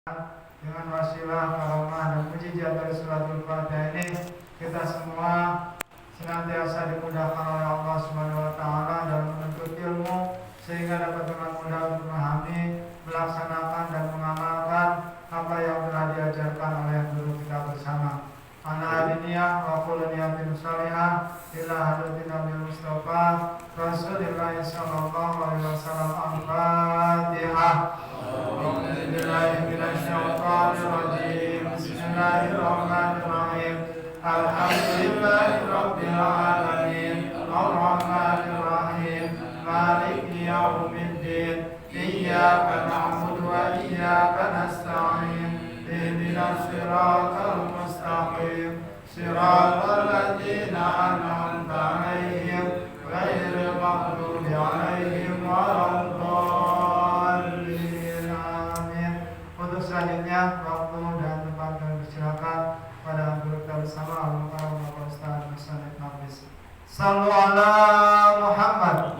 Dengan wasilah, karamah, dan mujizat dari suratul Fatihah ini, kita semua senantiasa dimudahkan oleh Allah Subhanahu wa Ta'ala dalam menuntut ilmu, sehingga dapat dengan mudah untuk memahami, melaksanakan, dan mengamalkan apa yang telah diajarkan oleh guru kita bersama. Ana adiniyah wa kullu niyatin salihah ila hadratin Nabi Mustafa Rasulullah sallallahu alaihi wasallam. Al-Fatihah. Bismillahirrahmanirrahim. Alhamdulillahirabbil alamin. Arrahmanirrahim. Maliki yaumiddin. Iyyaka na'budu wa iyyaka nasta'in. Ihdinas siratal mustaqim. Siratal ladzina an'amta 'alaihim ghairil maghdubi 'alaihim waladdallin. Amin. Untuk selanjutnya waktu dan tempat kami persilakan pada guru kita bersama Al-Mukarram Bapak Ustaz Musanif Nafis. Sallu ala Muhammad.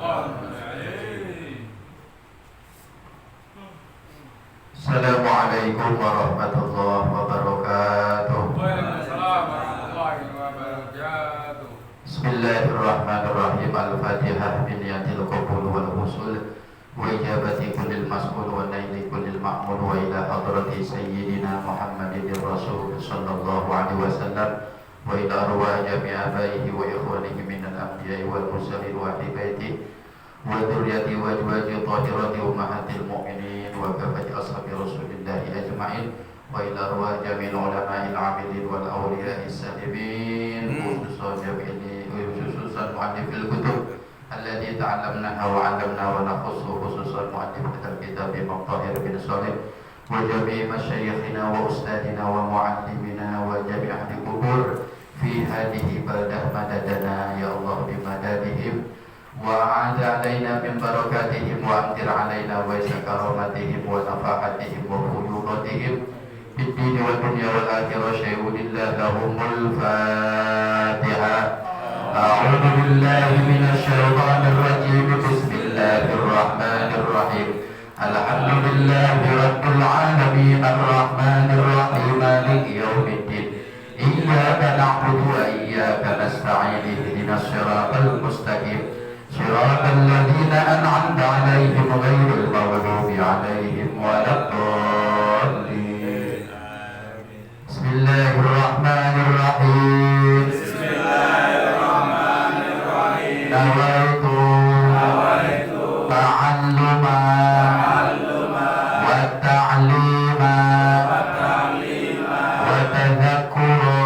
Assalamualaikum warahmatullahi wabarakatuh. Waalaikumsalam warahmatullahi wabarakatuh. Bismillahirrahmanirrahim. Al-Fatihah biniyatil qabul wal husul wa ijabati kullil mas'ul wa naili kullil ma'mul wa ila hadrati sayyidina Muhammadin Rasul sallallahu alaihi wasallam wa ila arwah jami' abaihi wa ikhwanihi minal anbiya'i wal mursalin wa ahli baiti wa dzurriyyati wa azwaji thahirati ummahatil mu'minin wa kafati ashabi rasulillahi ajma'in wa ila arwah jami'il ulama'il 'amilin wal awliya'i salimin khususan mu'allifil kutub alladhi ta'allamnaha wa 'allamna wa nakhussu khususan mu'allifil kitab Imam Tahir bin Shalih wa jami' masyayikhina wa ustadina wa mu'allimina wa jami' ahli kubur fi hadhihi baldah madadana ya Allah bimadadihim wa 'ada 'alaina min barakatihim wa amtir 'alaina wa isakaromatihim wa nafahatihim wa fuyudatihim fid dini wal dunya wal akhirah syai'unillah lahumul Fatihah. A'udzu billahi minasy syaithanir rajim. Bismillahirrahmanirrahim. Alhamdulillahi rabbil alamin arrahmanir rahim maliki yaumiddin. Iyyaka na'budu wa iyyaka nasta'in. Ihdinas siratal mustaqim. Siratal ladzina an'amta 'alaihim ghairil maghdubi 'alaihim waladdallin. Bismillahirrahmanirrahim. Nawaitu ta'alluma wa ta'lima wa tadhakkura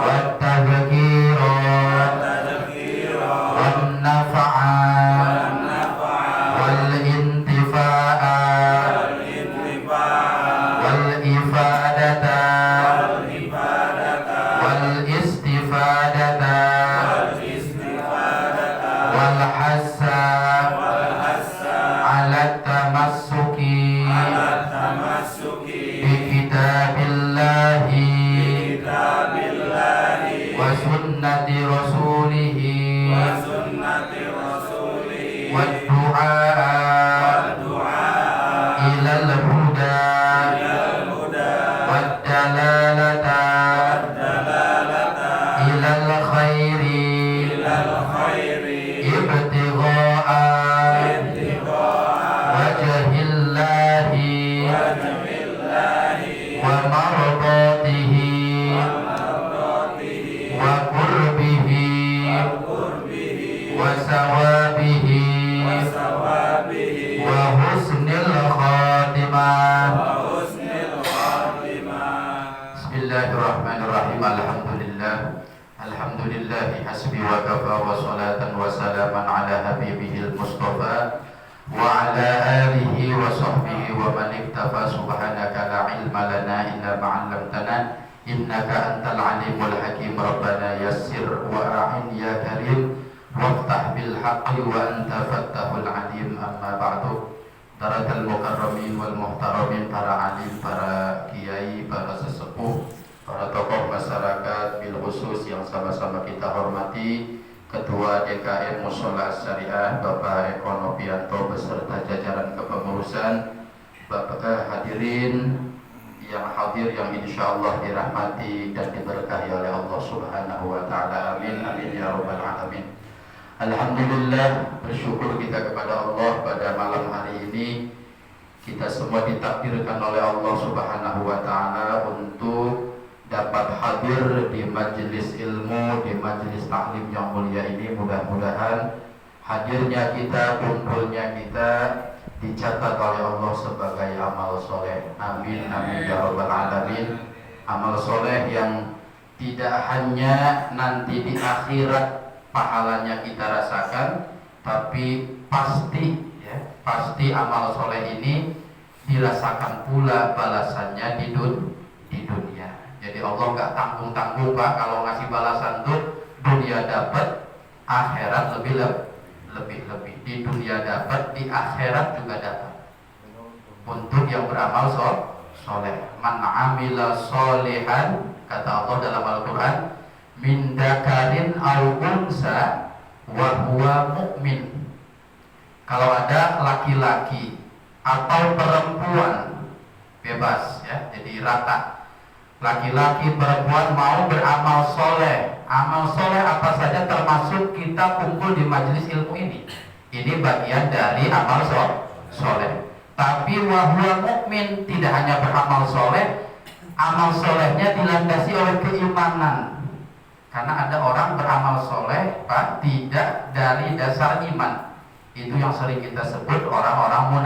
wa tadhkira wa nafa'a wal intifa'a wal ifadata wal istifadata wal hassa ala tamassuki bi kitabillahi wa sunnati rasulihi wa du'a ilal huda wa dalalata ilal khairi ibtigha'a wajhillahi wa mardatihi wa qurbihi wa sawabihi wa husnil khatimah. Bismillahirrahmanirrahim. Alhamdulillahi hasbi wa kafa wa salatan wa salaman ala habibihil mustafa wa ala alihi wa sahbihi wa man iktafa. Subhanaka la ilma lana illa ma 'allamtana innaka antal alimul hakim. Rabbana yassir wa a'in ya karim waftah bil haqqi wa anta fattahul alim. Amma ba'du. Daratal mukarramin wal muhtaramin, para alim, para kiai, para sesepuh, para tokoh masyarakat bil khusus yang sama-sama kita hormati, Ketua DKM Mushola Syariah Bapak Eko Novianto beserta jajaran kepengurusan, hadirin yang hadir yang insya Allah dirahmati dan diberkahi oleh Allah Subhanahu wa Ta'ala. Amin, amin ya Rabbal Alamin. Alhamdulillah, bersyukur kita kepada Allah pada malam hari ini kita semua ditakdirkan oleh Allah Subhanahu wa Ta'ala untuk dapat hadir di majelis ilmu, di majelis taklim yang mulia ini. Mudah-mudahan hadirnya kita, kumpulnya kita dicatat oleh Allah sebagai amal soleh. Amin, amin ya Rabbal Alamin. Amal soleh yang tidak hanya nanti di akhirat pahalanya kita rasakan, tapi pasti pasti amal soleh ini dirasakan pula balasannya di dunia. Jadi Allah nggak tanggung-tanggung Pak, kalau ngasih balasan tuh dunia dapat, akhirat lebih di dunia dapat, di akhirat juga dapat. Untuk yang beramal soleh, man amila solehan, kata Allah dalam Al-Quran, min dakarin au unsa wa huwa mu'min. Kalau ada laki-laki atau perempuan, bebas ya, jadi rata. Laki-laki perempuan mau beramal soleh. Amal soleh apa saja termasuk kita kumpul di majelis ilmu ini. Ini bagian dari amal soleh. Tapi wahwa mukmin, tidak hanya beramal soleh, amal solehnya dilandasi oleh keimanan. Karena ada orang beramal soleh Pak, tidak dari dasar iman. Itu yang sering kita sebut orang-orang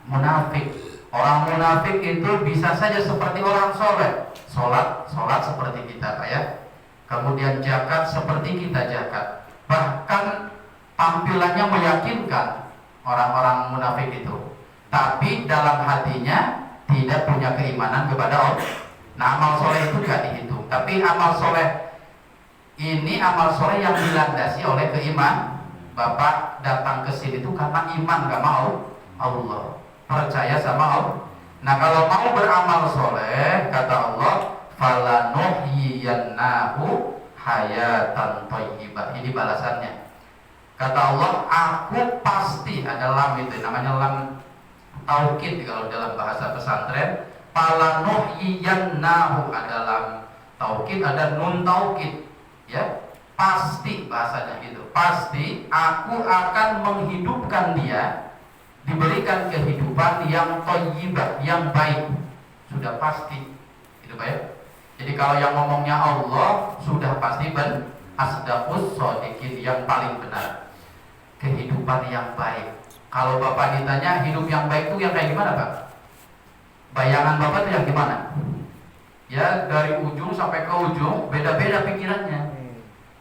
munafik. Orang munafik itu bisa saja seperti orang soleh, sholat seperti kita Pak ya. Kemudian zakat seperti kita zakat. Bahkan tampilannya meyakinkan orang-orang munafik itu. Tapi dalam hatinya tidak punya keimanan kepada Allah. Nah, amal soleh itu tidak dihitung. Tapi amal soleh ini amal soleh yang dilandasi oleh keimanan. Bapak datang ke sini itu karena iman, gak mau Allah, percaya sama Allah. Nah, kalau mau beramal soleh, kata Allah, falanuhyiyannahu hayatan thayyibah. Ini balasannya. Kata Allah, aku pasti, ada lam itu namanya lam taukid kalau dalam bahasa pesantren. Falanuhyiyannahu, ada lam taukid, ada nun taukid, ya. Pasti bahasanya gitu. Pasti aku akan menghidupkan dia, diberikan kehidupan yang thayyibah, yang baik. Sudah pasti. Itu baik. Jadi kalau yang ngomongnya Allah sudah pasti asdaqus shodiqin, yang paling benar. Kehidupan yang baik. Kalau Bapak ditanya hidup yang baik itu yang kayak gimana Pak? Bayangan Bapak itu yang gimana? Ya dari ujung sampai ke ujung beda-beda pikirannya.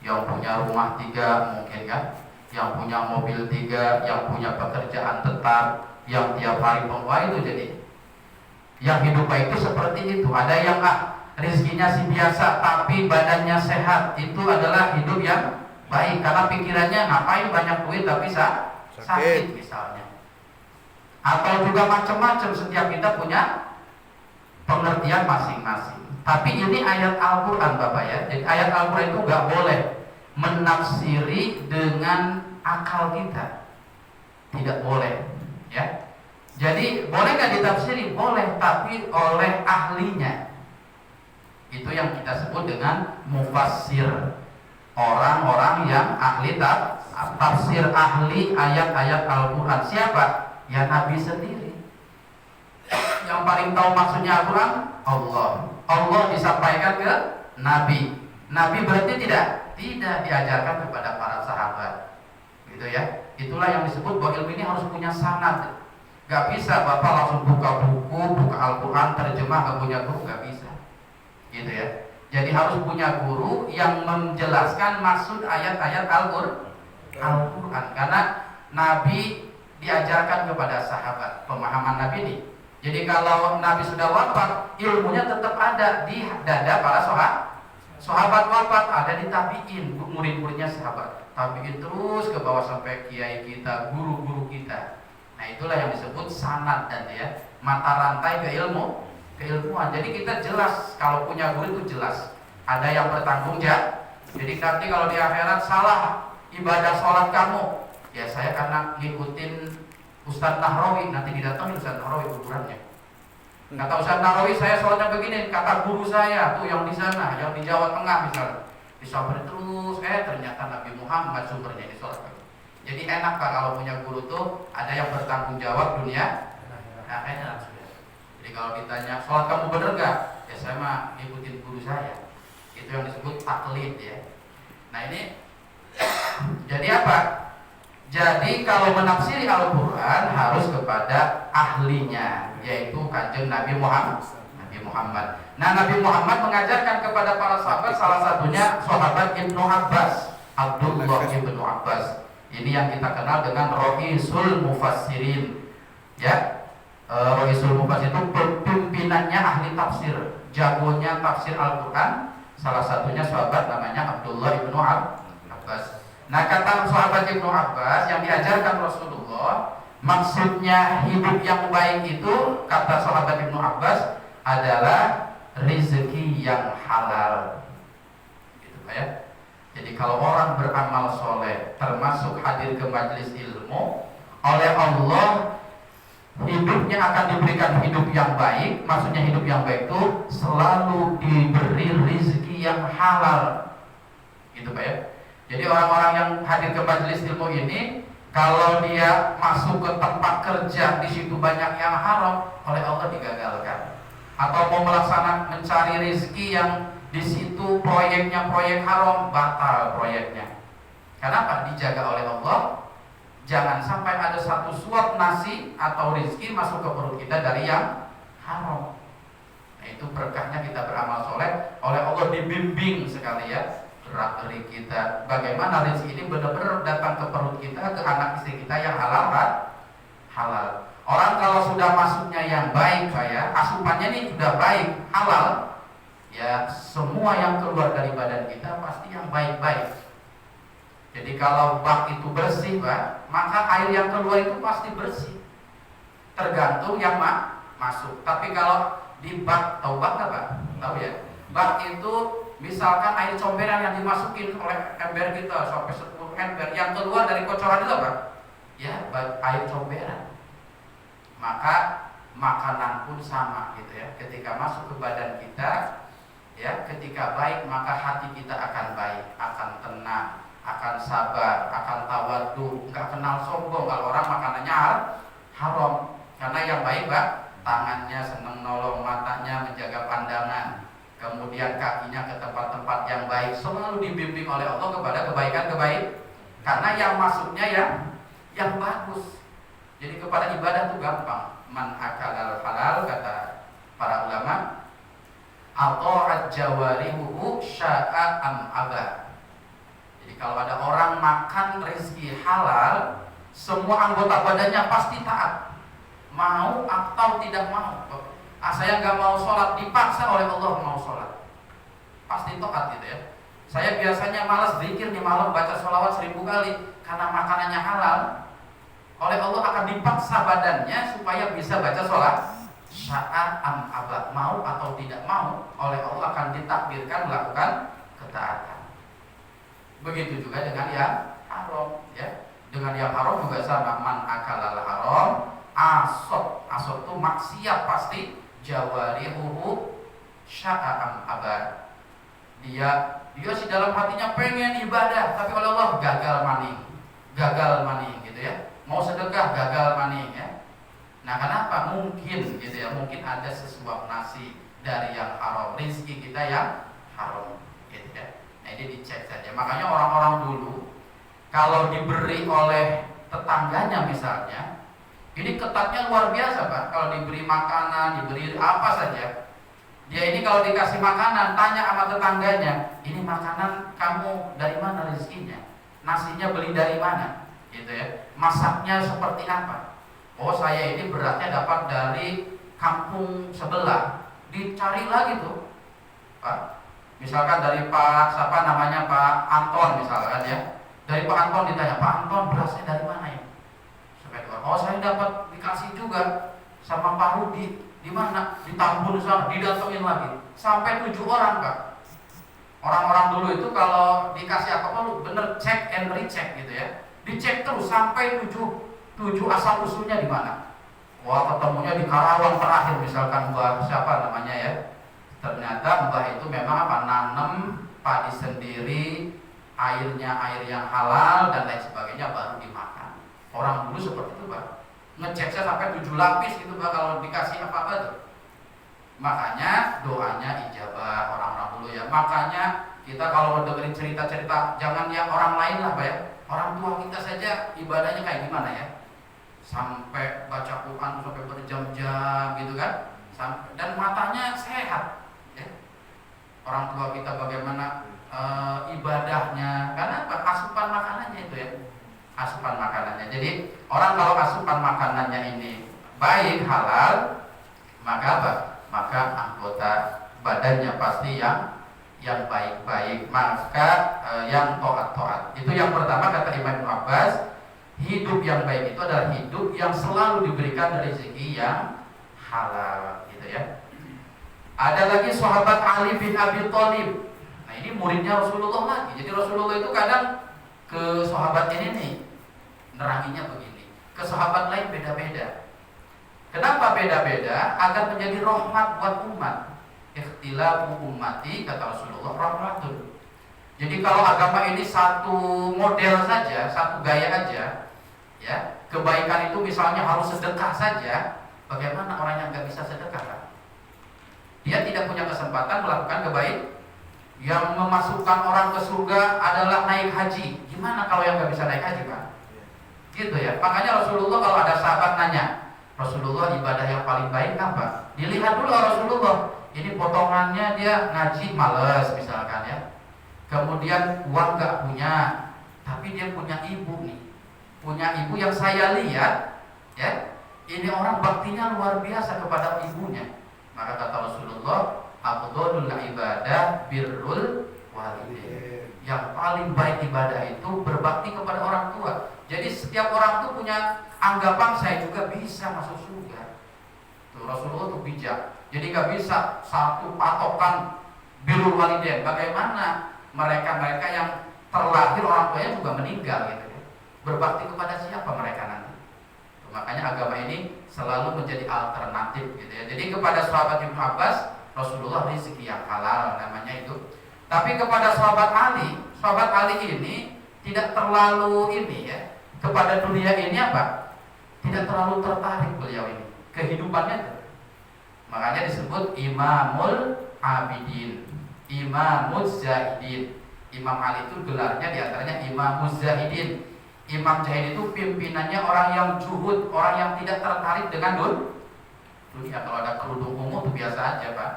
Yang punya rumah 3 mungkin kan, yang punya mobil 3, yang punya pekerjaan tetap, yang tiap hari pembawa itu. Jadi yang hidup baik itu seperti itu. Ada yang rezekinya sih biasa tapi badannya sehat, itu adalah hidup yang baik. Karena pikirannya ngapain banyak duit tapi sakit misalnya. Atau juga macam-macam, setiap kita punya pengertian masing-masing. Tapi ini ayat Al-Quran Bapak ya. Jadi ayat Al-Quran itu gak boleh menafsiri dengan akal kita. Tidak boleh ya. Jadi boleh gak ditafsiri? Boleh, tapi oleh ahlinya. Itu yang kita sebut dengan mufassir. Orang-orang yang ahli tafsir, ahli ayat-ayat Al-Quran. Siapa? Ya Nabi sendiri. Yang paling tahu maksudnya Al-Quran Allah. Allah disampaikan ke Nabi. Nabi berarti tidak diajarkan kepada para sahabat. Gitu ya. Itulah yang disebut bahwa ilmu ini harus punya sanad. Gak bisa Bapak langsung buka buku, buka Al-Quran, terjemah, gak punya guru, gak bisa. Gitu ya. Jadi harus punya guru yang menjelaskan maksud ayat-ayat Al-Quran. Karena Nabi diajarkan kepada sahabat, pemahaman Nabi ini. Jadi kalau Nabi sudah wafat, ilmunya tetap ada di dada para sahabat wafat, ada di tabi'in, murid-muridnya sahabat. Tabi'in terus ke bawah sampai kiai kita, guru-guru kita. Nah itulah yang disebut sanad dan ya, mata rantai keilmuan. Jadi kita jelas, kalau punya guru itu jelas. Ada yang bertanggung jawab. Jadi nanti kalau di akhirat salah ibadah sholat kamu, ya saya karena ngikutin Ustadz Nahrawi, nanti didatangi Ustadz Nahrawi kuburannya. Kata Ustadz Nahrawi, saya sholatnya begini, kata guru saya tuh yang di sana, yang di Jawa Tengah misalnya, disamperin terus, ternyata Nabi Muhammad sumbernya di sholat. Jadi enak Pak kalau punya guru tuh ada yang bertanggung jawab dunia akhirat. Jadi kalau ditanya sholat kamu bener gak? Ya saya mah ngikutin guru saya. Itu yang disebut taklid ya. Nah ini jadi apa? Jadi kalau menafsiri Al-Quran harus kepada ahlinya, yaitu kanjeng Nabi Muhammad. Nah Nabi Muhammad mengajarkan kepada para sahabat, salah satunya sahabat Ibnu Abbas, Abdullah Ibnu Abbas. Ini yang kita kenal dengan Ra'isul Mufassirin. Ya, Ra'isul Mufassirin itu pimpinannya ahli tafsir, jagonya tafsir Al-Quran. Salah satunya sahabat namanya Abdullah Ibnu Abbas. Nah kata sahabat Ibnu Abbas yang diajarkan Rasulullah, maksudnya hidup yang baik itu kata sahabat Ibnu Abbas adalah rezeki yang halal. Gitu ya. Jadi kalau orang beramal soleh termasuk hadir ke majelis ilmu, oleh Allah hidupnya akan diberikan hidup yang baik. Maksudnya hidup yang baik itu selalu diberi rezeki yang halal. Gitu Pak ya. Jadi orang-orang yang hadir ke majelis ilmu ini, kalau dia masuk ke tempat kerja di situ banyak yang haram, oleh Allah digagalkan. Atau mau melaksanakan mencari rezeki yang di situ proyeknya proyek haram, batal proyeknya. Kenapa? Dijaga oleh Allah. Jangan sampai ada satu suap nasi atau rezeki masuk ke perut kita dari yang haram. Nah itu berkahnya kita beramal soleh, oleh Allah dibimbing sekali ya. Gerak-gerik kita, bagaimana rezeki ini benar-benar datang ke perut kita, ke anak istri kita yang halal kan? Halal. Orang kalau sudah masuknya yang baik saya, asupannya ini sudah baik, halal, ya semua yang keluar dari badan kita pasti yang baik-baik. Jadi kalau bak itu bersih Pak, maka air yang keluar itu pasti bersih. Tergantung yang masuk. Tapi kalau di bak, tahu bak nggak Pak? Tahu ya? Bak itu misalkan air comberan yang dimasukin oleh ember kita sampai 10 ember, yang keluar dari kocoran itu apa? Ya, air comberan. Maka makanan pun sama gitu ya. Ketika masuk ke badan kita, ya, ketika baik maka hati kita akan baik, akan tenang, akan sabar, akan tawadhu, nggak kenal sombong. Kalau orang makanannya haram, karena yang baik Pak, tangannya seneng nolong, matanya menjaga pandangan, kemudian kakinya ke tempat-tempat yang baik, selalu dibimbing oleh Allah kepada kebaikan-kebaikan. Karena yang masuknya yang bagus. Jadi kepada ibadah itu gampang. Man akalal halal, kata para ulama, ata'at jawarihuhu sya'a am aba. Jadi kalau ada orang makan rezeki halal, semua anggota badannya pasti taat, mau atau tidak mau. Saya nggak mau sholat, dipaksa oleh Allah mau sholat, pasti taat gitu ya. Saya biasanya malas zikir di malam, baca sholawat 1000 kali karena makanannya halal. Oleh Allah akan dipaksa badannya supaya bisa baca sholat. Sya'a am aba, mau atau tidak mau, oleh Allah akan ditakdirkan melakukan ketaatan. Begitu juga dengan yang haram ya. Dengan yang haram juga sama. Man akalal haram asot itu maksiat pasti. Jawarihuhu sya'am abad. Dia sih dalam hatinya pengen ibadah, tapi oleh Allah gagal maning gitu ya. Mau sedekah gagal maning ya. Nah kenapa? Mungkin gitu ya, mungkin ada sesuap nasi dari yang haram, rezeki kita yang haram gitu ya. Nah ini dicek saja. Makanya orang-orang dulu kalau diberi oleh tetangganya misalnya, ini ketatnya luar biasa Pak. Kalau diberi makanan, diberi apa saja, dia ini kalau dikasih makanan, tanya sama tetangganya, ini makanan kamu dari mana rezekinya? Nasinya beli dari mana? Gitu ya. Masaknya seperti apa? Oh saya ini beratnya dapat dari kampung sebelah. Dicari lagi tuh Pak. Misalkan dari Pak, siapa namanya, Pak Anton misalkan ya. Dari Pak Anton ditanya, Pak Anton berasnya dari mana ya? Oh saya dapat dikasih juga sama Pak Rudi. Di mana? Di Tambun sana, didatengin lagi. Sampai 7 orang Pak. Orang-orang dulu itu kalau dikasih apa-apa lu bener check and recheck gitu ya. Dicek terus sampai 7 tuju asal usulnya di mana. Wah, ketemunya di Karawang terakhir misalkan Mbah siapa namanya ya. Ternyata Mbah itu memang apa, nanam padi sendiri, airnya air yang halal dan lain sebagainya baru dimakan. Orang dulu seperti itu, Pak. Ngeceknya sampai 7 lapis gitu, Pak, kalau dikasih apa-apa tuh. Makanya doanya ijabah orang-orang dulu ya. Makanya kita kalau dengerin cerita-cerita jangan yang orang lain lah, Pak ya. Orang tua kita saja ibadahnya kayak gimana ya? Sampai baca Quran sampai berjam-jam gitu kan. Dan matanya sehat ya. Orang tua kita bagaimana ibadahnya, karena apa? Asupan makanannya itu ya. Asupan makanannya. Jadi orang kalau asupan makanannya ini baik, halal, maka apa? Maka anggota badannya pasti yang baik-baik, maka yang taat-taat. Itu yang pertama kata Imam Ibnu Abbas, hidup yang baik itu adalah hidup yang selalu diberikan rezeki yang halal, gitu ya. Ada lagi sahabat Ali bin Abi Thalib. Nah, ini muridnya Rasulullah lagi. Jadi Rasulullah itu kadang ke sahabat ini nih neranginya begini, ke sahabat lain beda-beda. Kenapa beda-beda? Agar menjadi rahmat buat umat. Ikhtilafu ummati, kata Rasulullah, rahmatun. Jadi kalau agama ini satu model saja, satu gaya aja, ya, kebaikan itu misalnya harus sedekah saja, bagaimana orang yang nggak bisa sedekah, kan? Dia tidak punya kesempatan melakukan kebaikan. Yang memasukkan orang ke surga adalah naik haji. Gimana kalau yang nggak bisa naik haji, Pak? Gitu ya. Makanya Rasulullah kalau ada sahabat nanya, Rasulullah ibadah yang paling baik apa? Dilihat dulu Rasulullah. Ini potongannya dia ngaji males misalkan ya. Kemudian uang nggak punya, tapi dia punya ibu nih. Punya ibu yang saya lihat, ya. Ini orang baktinya luar biasa kepada ibunya. Maka kata Rasulullah, afdhalul ibadah birrul walidain. Yang paling baik ibadah itu berbakti kepada orang tua. Jadi setiap orang tuh punya anggapan saya juga bisa masuk surga. Tuh Rasulullah tuh bijak. Jadi nggak bisa satu patokan birrul walidain. Bagaimana mereka yang terlahir orang tuanya juga meninggal gitu ya. Berbakti kepada siapa mereka nanti? Tuh, makanya agama ini selalu menjadi alternatif gitu ya. Jadi kepada sahabat Ibnu Abbas, Rasulullah rezeki yang halal namanya itu. Tapi kepada sahabat Ali ini tidak terlalu ini ya. Kepada dunia ini apa? Tidak terlalu tertarik beliau ini. Kehidupannya itu. Makanya disebut Imamul Abidin, Imamuz Zahidin. Imam Ali itu gelarnya diantaranya Imamuz Zahidin. Imam Zahid itu pimpinannya orang yang zuhud, orang yang tidak tertarik dengan dunia. Kalau ada kerudung ungu itu biasa aja, Pak.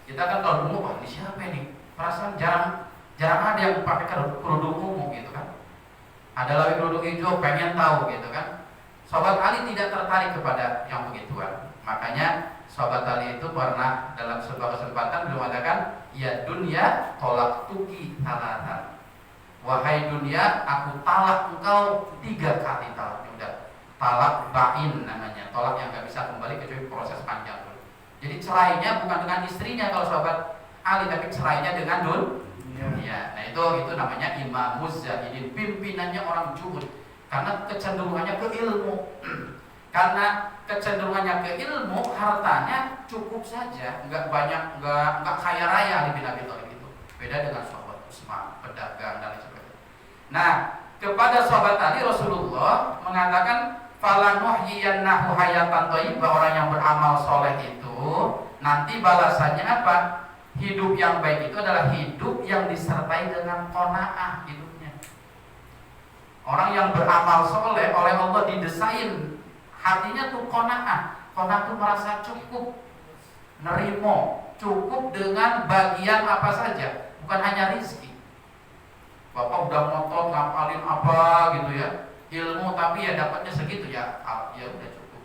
Kita kan kalau ungu, wah ini siapa ini? Perasaan jarang ada yang pakai kerudung ungu gitu kan. Ada lagi kerudung hijau, pengen tahu gitu kan. Sahabat Ali tidak tertarik kepada yang begituan. Makanya sahabat Ali itu pernah dalam sebuah kesempatan beliau mengatakan, ya dunia tolak tuki talatan. Wahai dunia, aku talak engkau 3 kali talak. Udah, talak bain namanya, tolak yang gak bisa kembali kecuali proses panjang dulu. Jadi cerainya bukan dengan istrinya kalau sahabat Ali, tapi cerainya dengan dunia. Nah itu namanya Imamuz Zahidin, pimpinannya orang zuhud. Karena kecenderungannya ke ilmu. Karena kecenderungannya ke ilmu, hartanya cukup saja, nggak banyak, nggak kaya raya Ali bin Abi Thalib itu. Beda dengan sahabat Utsman, pedagang dan lain sebagainya. Nah, kepada sahabat Ali Rasulullah mengatakan, falanuhyiyannahu hayatan thayyibah, orang yang beramal soleh itu nanti balasannya apa? Hidup yang baik itu adalah hidup yang disertai dengan qanaah hidupnya. Orang yang beramal soleh oleh Allah didesain hatinya tuh qanaah. Qanaah tuh merasa cukup, nerimo, cukup dengan bagian apa saja, bukan hanya rezeki. Bapak udah ngotot ngapalin apa gitu ya, ilmu, tapi ya dapatnya segitu ya udah cukup.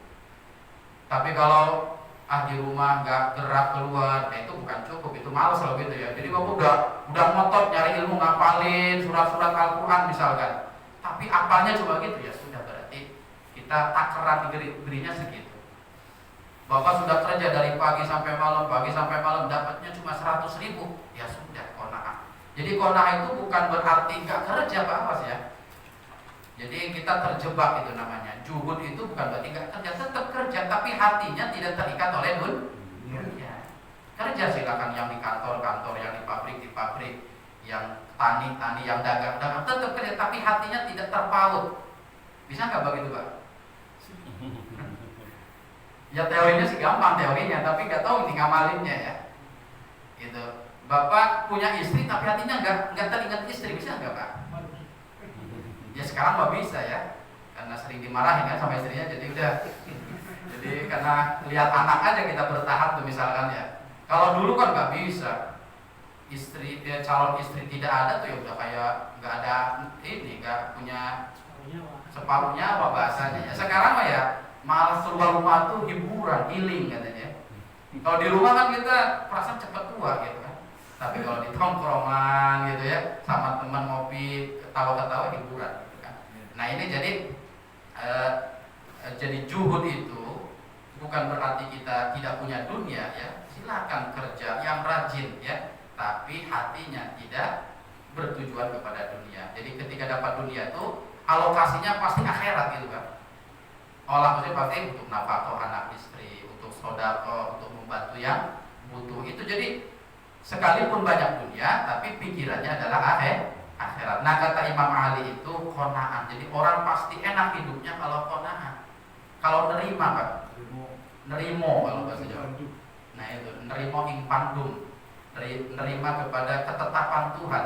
Tapi kalau di rumah nggak gerak keluar, itu bukan cukup, itu malas loh gitu ya. Jadi bapak udah ngotot nyari ilmu, ngapalin surat-surat Al-Quran misalkan, tapi apalnya cuma gitu, ya sudah, berarti kita takaran diberinya segitu. Bapak sudah kerja dari pagi sampai malam, dapatnya cuma 100.000, ya sudah, qanaah. Jadi qanaah itu bukan berarti nggak kerja, Pak Awas ya. Jadi kita terjebak, itu namanya. Juhud itu bukan berarti nggak kerja, tetap kerja, tapi hatinya tidak terikat oleh dunia. Kerja silakan, yang di kantor-kantor, yang di pabrik, yang tani, yang dagang, tetap kerja, tapi hatinya tidak terpaut. Bisa nggak begitu, Pak? Ya teorinya sih gampang teorinya, tapi nggak tahu ini ngamalinnya ya. Gitu. Bapak punya istri tapi hatinya nggak teringat istri, bisa nggak, Pak? Ya sekarang nggak bisa ya, karena sering dimarahin kan sama istrinya, jadi udah. Jadi karena lihat anak aja kita bertahap tuh misalkan ya. Kalau dulu kan nggak bisa, calon istri tidak ada tuh ya udah kayak nggak ada ini, nggak punya separuhnya apa bahasanya. Ya sekarang mah ya malah keluar rumah tuh hiburan, healing katanya. Kalau di rumah kan kita perasaan cepat tua gitu kan. Tapi kalau di tongkrongan gitu ya, sama teman ngopi, ketawa-ketawa, hiburan gitu kan. Nah ini jadi juhud itu bukan berarti kita tidak punya dunia ya. Silakan kerja yang rajin ya, tapi hatinya tidak bertujuan kepada dunia. Jadi ketika dapat dunia itu alokasinya pasti akhirat gitu kan. Maksudnya pasti untuk nafkah anak istri, untuk sedekah, untuk membantu yang butuh. Itu jadi sekalipun banyak dunia, tapi pikirannya adalah akhirat. Nah kata Imam Ali itu qanaah. Jadi orang pasti enak hidupnya kalau qanaah. Kalau nerima kan, nerimo kalau bahasa Jawa. Nah itu nerimo ing pandum, nerima kepada ketetapan Tuhan.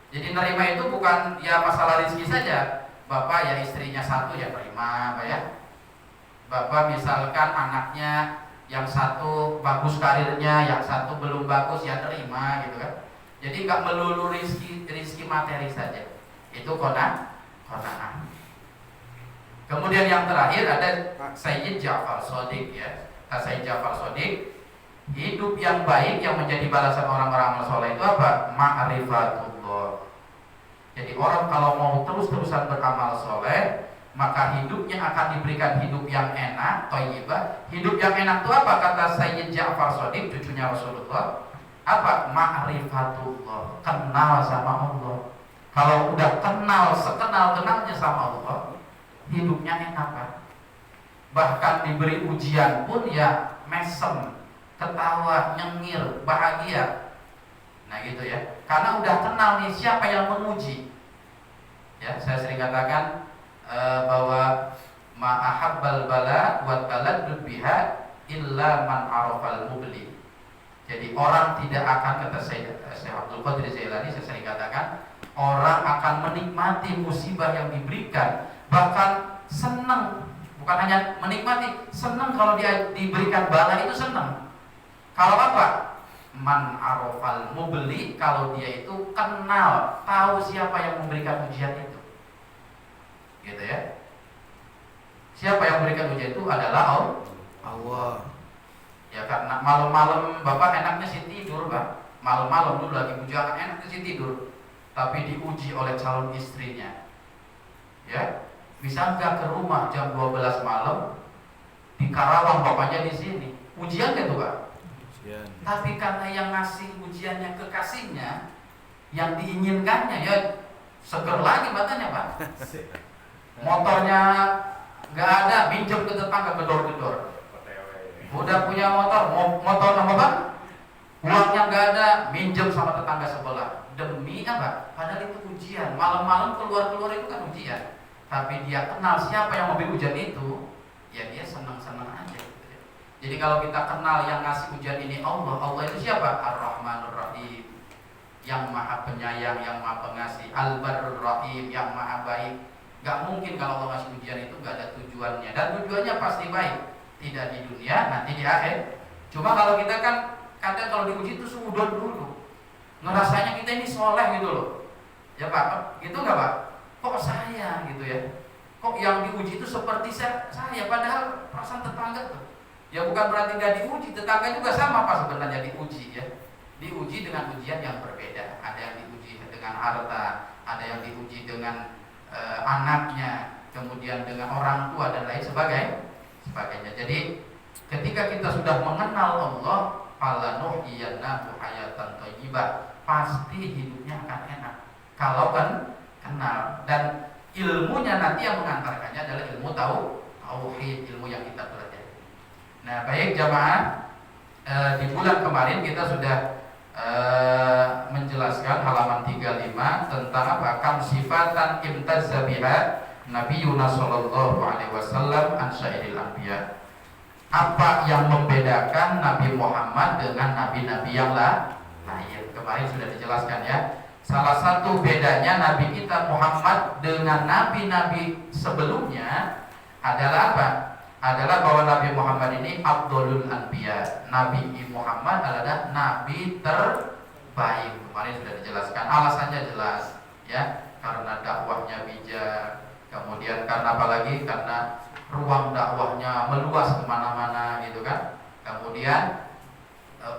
Jadi nerima itu bukan ya masalah rezeki saja. Bapak ya istrinya satu ya terima, Pak ya. Bapak misalkan anaknya yang satu bagus karirnya, yang satu belum bagus ya terima gitu kan. Jadi nggak melulu rizki materi saja. Itu qanaah. Kemudian yang terakhir ada Sayyid Ja'far Shadiq ya. Sayyid Ja'far Shadiq, hidup yang baik yang menjadi balasan orang-orang amal soleh itu apa? Ma'rifatullah. Jadi orang kalau mau terus-terusan beramal soleh, maka hidupnya akan diberikan hidup yang enak, thayyibah. Hidup yang enak itu apa? Kata Sayyid Ja'far Shadiq, cucunya Rasulullah. Apa? Ma'rifatullah, kenal sama Allah. Kalau udah sekenal-kenalnya sama Allah, hidupnya enak kan? Bahkan diberi ujian pun ya mesem, ketawa, nyengir, bahagia. Nah gitu ya. Karena udah kenal nih siapa yang menguji. Ya, saya sering katakan bahwa ma'ahabbal bala wa baladud biha illa man arafal mubli. Jadi orang tidak akan, kata Syekh Abdul Qadir Jailani, saya sering katakan, orang akan menikmati musibah yang diberikan, bahkan senang, bukan hanya menikmati, senang kalau dia diberikan bala itu senang. Kalau apa? Man arafal mubli, kalau dia itu kenal, tahu siapa yang memberikan ujian itu. Gitu ya. Siapa yang memberikan ujian itu adalah Allah. Ya karena malam-malam Bapak enaknya sih tidur, Pak. Malam-malam dulu lagi ujian enaknya sih tidur. Tapi diuji oleh calon istrinya. Ya. Bisa enggak ke rumah jam 12 malam di Karawang, bapaknya di sini. Ujian enggak tuh, Pak? Ujian. Tapi karena yang ngasih ujiannya kekasihnya, yang diinginkannya ya seger lagi matanya, Pak. Motornya nggak ada, pinjam ke tetangga, gedor-gedor. Udah punya motor apa, Pak? Uangnya nggak ada, minjem sama tetangga sebelah. Demi apa? Padahal itu ujian. Malam-malam keluar itu kan ujian. Tapi dia kenal siapa yang memberi ujian itu, ya dia senang-senang aja. Gitu ya. Jadi kalau kita kenal yang ngasih ujian ini Allah itu siapa? Ar-Rahmanur Rahim, yang maha penyayang, yang maha pengasih. Al-Barrur Rahim, yang maha baik. Gak mungkin kalau Allah ngasih ujian itu gak ada tujuannya. Dan tujuannya pasti baik. Tidak di dunia, nanti di akhir. Cuma kalau kita kan kadang kalau diuji itu suudon dulu, ngerasanya kita ini soleh gitu loh. Ya Pak, gitu gak Pak? Kok saya gitu ya? Kok yang diuji itu seperti saya? Padahal perasaan tetangga tuh. Ya bukan berarti gak diuji, tetangga juga sama Pak sebenarnya diuji ya. Diuji dengan ujian yang berbeda. Ada yang diuji dengan harta, ada yang diuji dengan anaknya, kemudian dengan orang tua dan lain sebagainya. Jadi ketika kita sudah mengenal Allah, falanuhyiyannahu hayatan thayyibah, pasti hidupnya akan enak. Kalau kan kenal, dan ilmunya nanti yang mengantarkannya adalah ilmu tauhid, ilmu yang kita pelajari. Nah, baik jamaah, di bulan kemarin kita sudah menjelaskan halaman 35 tentang apa? Kam sifatan imtazza biha Nabiyuna sallallahu alaihi wasallam an sa'iril anbiya. Apa yang membedakan Nabi Muhammad dengan nabi-nabi yang lain? Kemarin sudah dijelaskan ya. Salah satu bedanya Nabi kita Muhammad dengan nabi-nabi sebelumnya adalah apa? Adalah bahwa Nabi Muhammad ini Abdulul Anbiya. Nabi Muhammad adalah nabi terbaik. Kemarin sudah dijelaskan. Alasannya jelas ya, karena dakwahnya bijak. Kemudian karena apa lagi? Karena ruang dakwahnya meluas kemana-mana gitu kan. Kemudian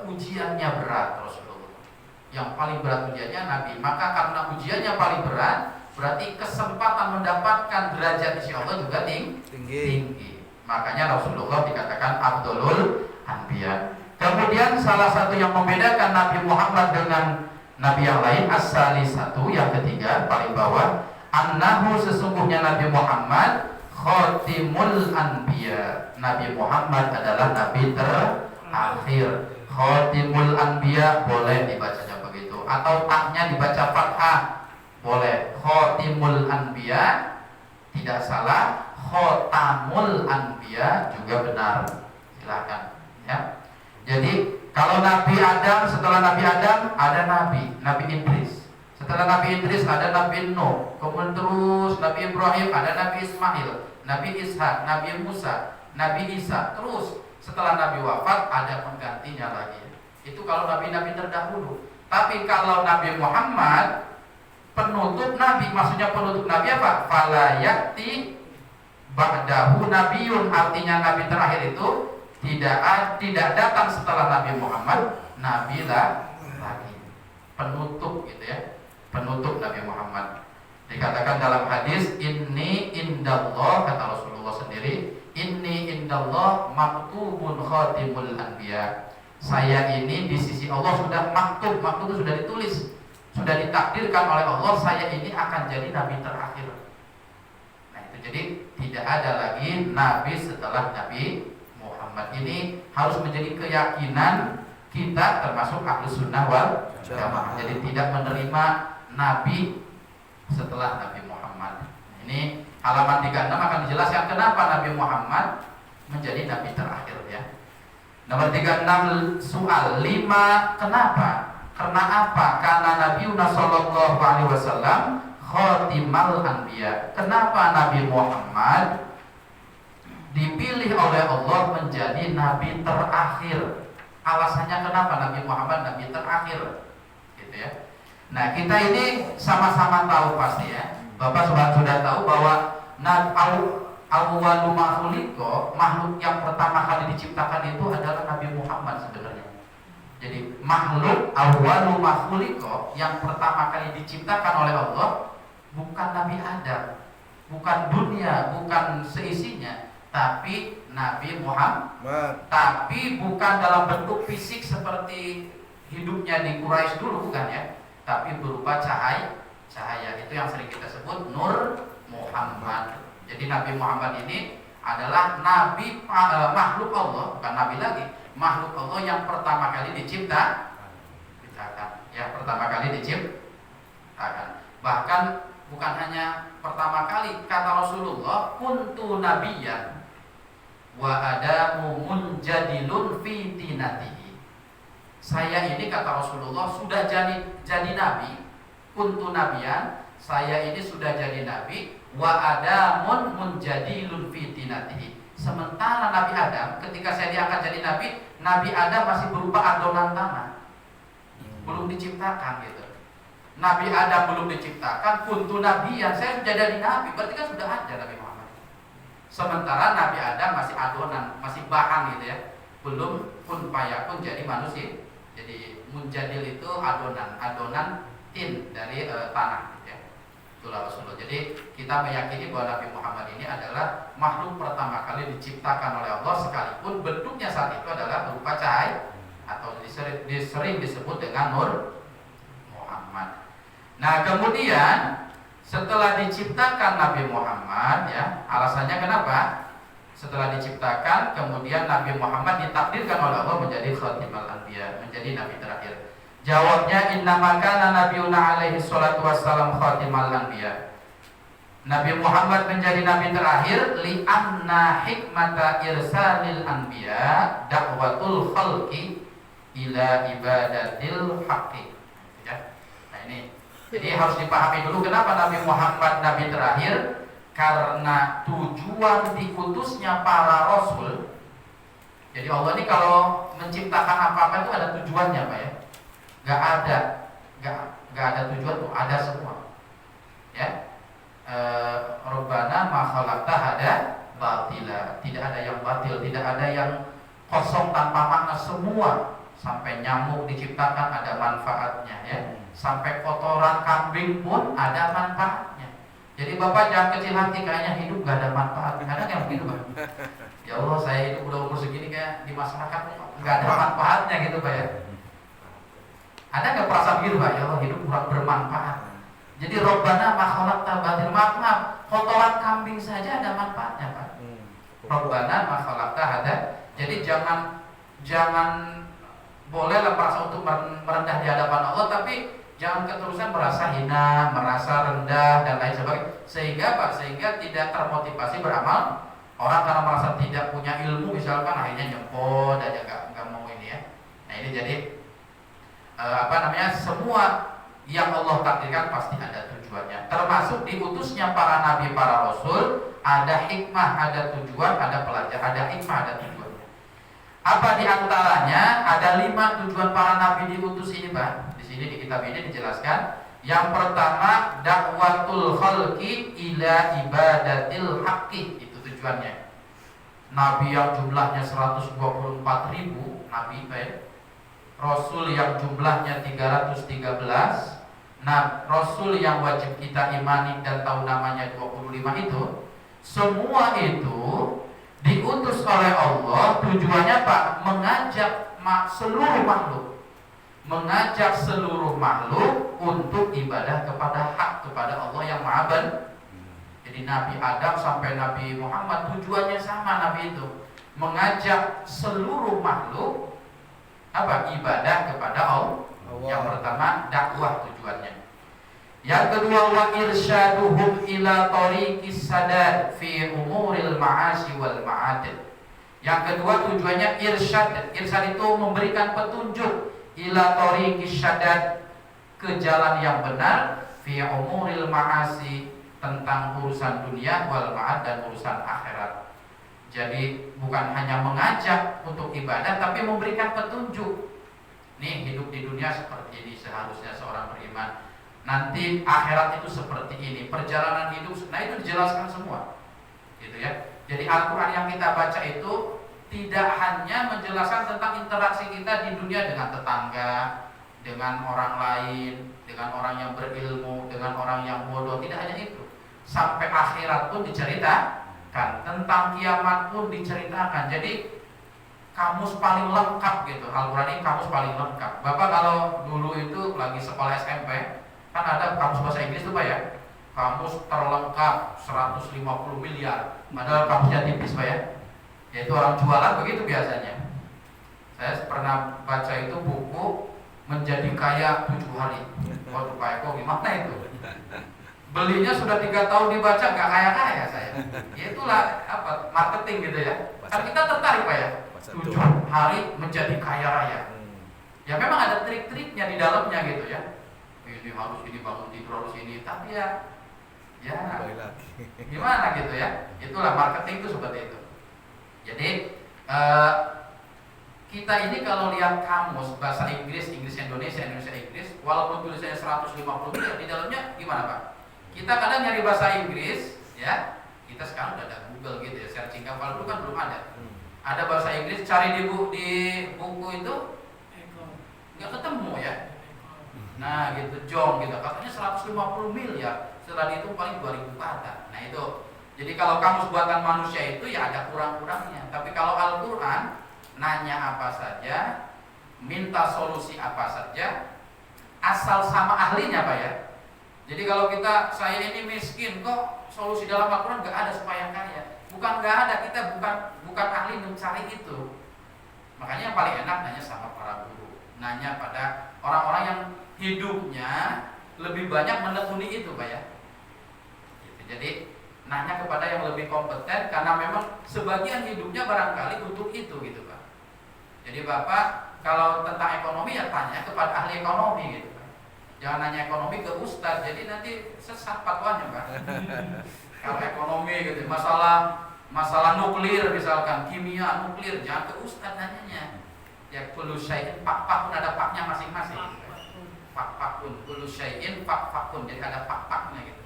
ujiannya berat Rasulullah. Yang paling berat ujiannya Nabi. Maka karena ujiannya paling berat, berarti kesempatan mendapatkan derajat di sisi Allah juga tinggi. Makanya Rasulullah dikatakan Abdulul Anbiya. Kemudian salah satu yang membedakan Nabi Muhammad dengan nabi yang lain, as-salisatu, yang ketiga paling bawah, annahu, sesungguhnya Nabi Muhammad Khotimul Anbiya. Nabi Muhammad adalah nabi terakhir. Khotimul Anbiya boleh dibacanya begitu, atau taknya dibaca fathah boleh. Khotimul Anbiya tidak salah, Khotamul Anbiya juga benar. Silakan ya. Jadi kalau Nabi Adam, setelah Nabi Adam ada Nabi Idris. Setelah Nabi Idris ada Nabi Nuh. Kemudian terus Nabi Ibrahim, ada Nabi Ismail, Nabi Ishak, Nabi Musa, Nabi Isa. Terus setelah Nabi wafat ada penggantinya lagi. Itu kalau nabi-nabi terdahulu. Tapi kalau Nabi Muhammad penutup Nabi, maksudnya penutup Nabi apa? Fala yakti ba'dahu nabiyun, artinya Nabi terakhir itu tidak datang setelah Nabi Muhammad Nabi lagi. Penutup gitu ya. Penutup Nabi Muhammad. Dikatakan dalam hadis, inni indallah, kata Rasulullah sendiri, inni indallah maktubun khatimul anbiya. Saya ini di sisi Allah sudah maktub itu sudah ditulis, sudah ditakdirkan oleh Allah, saya ini akan jadi nabi terakhir. Nah itu, jadi tidak ada lagi nabi setelah Nabi Muhammad. Ini harus menjadi keyakinan kita termasuk Ahlus Sunnah wal Jamaah. Jadi tidak menerima nabi setelah Nabi Muhammad. Ini halaman 36 akan dijelaskan kenapa Nabi Muhammad menjadi nabi terakhir ya. Nomor 36 soal 5, kenapa? Karena apa? Karena Nabi sallallahu alaihi wasallam khatimal anbiya. Kenapa Nabi Muhammad dipilih oleh Allah menjadi nabi terakhir? Alasannya kenapa Nabi Muhammad nabi terakhir? Gitu ya. Nah, kita ini sama-sama tahu pasti ya. Bapak sudah tahu bahwa awwalu makhluqo, makhluk yang pertama kali diciptakan itu adalah Nabi Muhammad sebenarnya. Jadi makhluk awwalu makhluqo yang pertama kali diciptakan oleh Allah bukan Nabi Adam, bukan dunia, bukan seisinya, tapi Nabi Muhammad. Tapi bukan dalam bentuk fisik seperti hidupnya di Quraisy dulu, bukan ya, tapi berupa cahaya. Itu yang sering kita sebut Nur Muhammad. Jadi Nabi Muhammad ini adalah nabi makhluk Allah, bukan nabi lagi, makhluk Allah yang pertama kali diciptakan. Yang pertama kali diciptakan. Bahkan bukan hanya pertama kali, kata Rasulullah, kuntu nabiyyan wa adamu munjadilun fi tinatihi. Saya ini, kata Rasulullah, sudah jadi nabi, kuntu nabiyan, saya ini sudah jadi nabi, wa adamun munjadilun fi tinatihi. Sementara Nabi Adam, ketika saya diangkat jadi nabi, Nabi Adam masih berupa adonan tanah, belum diciptakan gitu. Nabi Adam belum diciptakan, kuntu nabiyan, saya sudah jadi nabi, berarti kan sudah ada Nabi Muhammad. Sementara Nabi Adam masih adonan, masih bahan gitu ya, belum kun fayakun jadi manusia. Jadi munjadil itu adonan tin dari tanah gitu ya. Itulah Rasulullah. Jadi kita meyakini bahwa Nabi Muhammad ini adalah makhluk pertama kali diciptakan oleh Allah, sekalipun bentuknya saat itu adalah berupa cahaya atau sering disebut dengan Nur Muhammad. Nah, kemudian Setelah diciptakan Nabi Muhammad, ya, alasannya kenapa? Setelah diciptakan, kemudian Nabi Muhammad ditakdirkan oleh Allah menjadi khatimul anbiya, menjadi nabi terakhir. Jawabnya, innama kana nabiyuna alaihi salatu wassalam khatimul anbiya. Nabi Muhammad menjadi nabi terakhir li anna hikmata irsalil anbiya da'watul khalqi ila ibadatil haqqi. Ya. Nah ini. Jadi harus dipahami dulu kenapa Nabi Muhammad nabi terakhir, karena tujuan diutusnya para rasul. Jadi Allah ini kalau menciptakan apa-apa itu ada tujuannya, Pak ya. Gak ada tujuan tuh, ada semua. Ya. Rabbana ma khalaqta hada batila. Tidak ada yang batil, tidak ada yang kosong tanpa makna, semua. Sampai nyamuk diciptakan ada manfaatnya, ya. Sampai kotoran kambing pun ada manfaatnya. Jadi Bapak jangan kecil hati kayaknya hidup gak ada manfaat. Ada yang begitu, Pak? Ya Allah, saya hidup udah umur segini kayak di masyarakat gak ada manfaatnya gitu, Pak ya. Ada nggak perasaan begitu, Pak? Ya Allah, hidup kurang bermanfaat. Jadi Rabbana ma khalaqta batil, maaf, kotoran kambing saja ada manfaatnya, Pak. Rabbana ma khalaqta hada. Jadi jangan bolehlah merasa untuk merendah di hadapan Allah, tapi jangan keterusan merasa hina, merasa rendah dan lain sebagainya. Sehingga tidak termotivasi beramal. Orang karena merasa tidak punya ilmu misalkan akhirnya nyempot aja nggak mau ini ya. Nah ini jadi semua yang Allah takdirkan pasti ada tujuannya. Termasuk diutusnya para nabi, para rasul, ada hikmah, ada tujuan, ada pelajaran, ada hikmah, ada tujuannya. Apa diantaranya? Ada 5 tujuan para nabi diutus ini, Pak. Di sini di kitab ini dijelaskan. Yang pertama, dakwatul khalqi ila ibadatil haqqi. Itu tujuannya. Nabi yang jumlahnya 124.000 nabi, baik. Rasul yang jumlahnya 313. Nah, Rasul yang wajib kita imani dan tahu namanya 25 itu, semua itu diutus oleh Allah. Tujuannya Pak, mengajak seluruh makhluk, mengajak seluruh makhluk untuk ibadah kepada hak, kepada Allah yang Maha Benar. Jadi Nabi Adam sampai Nabi Muhammad tujuannya sama, Nabi itu mengajak seluruh makhluk ibadah kepada Allah. Yang pertama dakwah tujuannya. Yang kedua wa irsyaduhum ila tariqis sadad fi umuril ma'asyi wal ma'adil. Yang kedua tujuannya irsyad. Irsyad itu memberikan petunjuk ila tariqis sadad, ke jalan yang benar, fi umuril ma'asyi, tentang urusan dunia, wal ma'ad, dan urusan akhirat. Jadi bukan hanya mengajak untuk ibadah tapi memberikan petunjuk. Nih, hidup di dunia seperti ini seharusnya seorang beriman. Nanti akhirat itu seperti ini, perjalanan hidup. Nah, itu dijelaskan semua. Gitu ya. Jadi Al-Qur'an yang kita baca itu tidak hanya menjelaskan tentang interaksi kita di dunia dengan tetangga, dengan orang lain, dengan orang yang berilmu, dengan orang yang bodoh. Tidak hanya itu. Sampai akhirat pun diceritakan, tentang kiamat pun diceritakan. Jadi kamus paling lengkap gitu. Al-Qur'an ini kamus paling lengkap. Bapak kalau dulu itu lagi sekolah SMP, kan ada kamus bahasa Inggris tuh Pak ya. Kamus terlengkap 150 miliar. Padahal kamusnya tipis Pak ya. Yaitu orang jualan begitu biasanya. Saya pernah baca itu buku Menjadi Kaya 7 Hari. Waduh Pak Eko gimana itu? Belinya sudah 3 tahun dibaca gak kaya-kaya saya. Ya itulah marketing gitu ya. Kan kita tertarik Pak ya. 7 hari menjadi kaya raya. Ya memang ada trik-triknya di dalamnya gitu ya. Ini harus ini bangun tidur harus ini, tapi ya gimana gitu ya. Itulah marketing itu seperti itu. Jadi kita ini kalau lihat kamus bahasa Inggris Indonesia Inggris, walaupun tulisannya 150 miliar, di dalamnya gimana Pak? Kita kadang nyari bahasa Inggris ya. Kita sekarang udah ada Google gitu ya, searching. Kalau dulu kan belum ada. Ada bahasa Inggris, cari di buku itu nggak ketemu ya. Nah gitu, jong gitu, katanya 150 miliar. Setelah itu paling 2000 kata. Nah itu. Jadi kalau kamus buatan manusia itu ya ada kurang-kurangnya. Tapi kalau Al-Qur'an nanya apa saja, minta solusi apa saja, asal sama ahlinya Pak ya. Jadi kalau saya ini miskin, kok solusi dalam Al-Quran nggak ada supaya kaya. Bukan nggak ada, kita bukan ahli mencari itu. Makanya yang paling enak nanya sama para guru, nanya pada orang-orang yang hidupnya lebih banyak menekuni itu, Pak ya. Gitu. Jadi nanya kepada yang lebih kompeten, karena memang sebagian hidupnya barangkali untuk itu, gitu Pak. Jadi Bapak kalau tentang ekonomi ya tanya kepada ahli ekonomi, gitu Pak. Jangan nanya ekonomi ke ustadz, jadi nanti sesat fatwanya Pak. Kalau ekonomi gitu, masalah nuklir misalkan, kimia nuklir, jangan ke ustadz nanyanya. Ya kullu syai'in pak-pak pun ada paknya masing-masing. Pak-pak pun, kullu syai'in pak-pak pun, jadi ada pak-paknya gitu.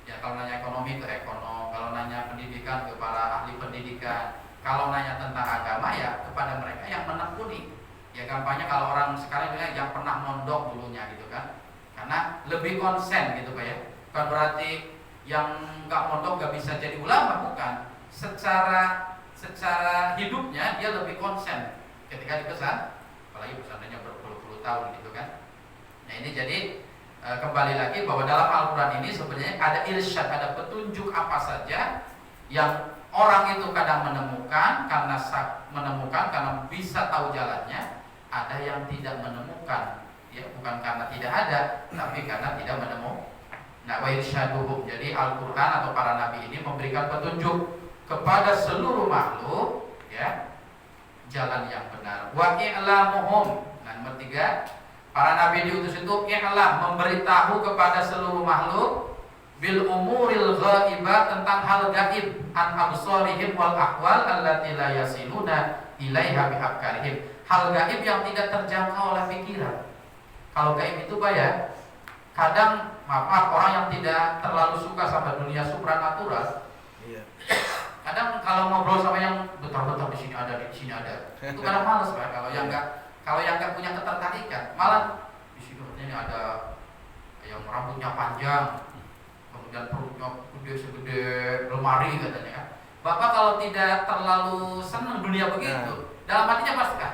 Ya kalau nanya ekonomi ke ekonom, kalau nanya pendidikan ke para ahli pendidikan, kalau nanya tentang agama ya kepada mereka yang menekuni. Ya gampangnya kalau orang sekarang bilang yang pernah mondok dulunya gitu kan, karena lebih konsen gitu Pak ya. Bukan berarti yang nggak mondok nggak bisa jadi ulama, bukan. Secara hidupnya dia lebih konsen ketika dipesan, apalagi pesanannya berpuluh-puluh tahun gitu kan. Nah ini jadi kembali lagi bahwa dalam Al-Quran ini sebenarnya ada irsyad, ada petunjuk apa saja yang orang itu kadang menemukan karena bisa tahu jalannya, ada yang tidak menemukan, ya bukan karena tidak ada, tapi karena tidak menemukan. Nah, wa irsyaduhum, jadi Al-Quran atau para nabi ini memberikan petunjuk kepada seluruh makhluk, ya, jalan yang benar. Wa i'lamuhum. Nah, nomor 3, para nabi diutus itu i'lam, memberitahu kepada seluruh makhluk bil umuril ghaibah, tentang hal gaib, an absarihim wal ahwal allati la yasiluna ilaiha bi afkarihim. Hal gaib yang tidak terjangkau oleh pikiran. Kalau gaib itu Pak ya, kadang maaf orang yang tidak terlalu suka sama dunia supranatural, iya. Kadang kalau ngobrol sama yang betul-betul di sini ada, itu kadang males Pak. Kalau yang nggak punya ketertarikan, malah di sini ini ada yang rambutnya panjang, kemudian perutnya gede segede lemari katanya kan. Bapak kalau tidak terlalu senang dunia begitu, dalam hatinya pasti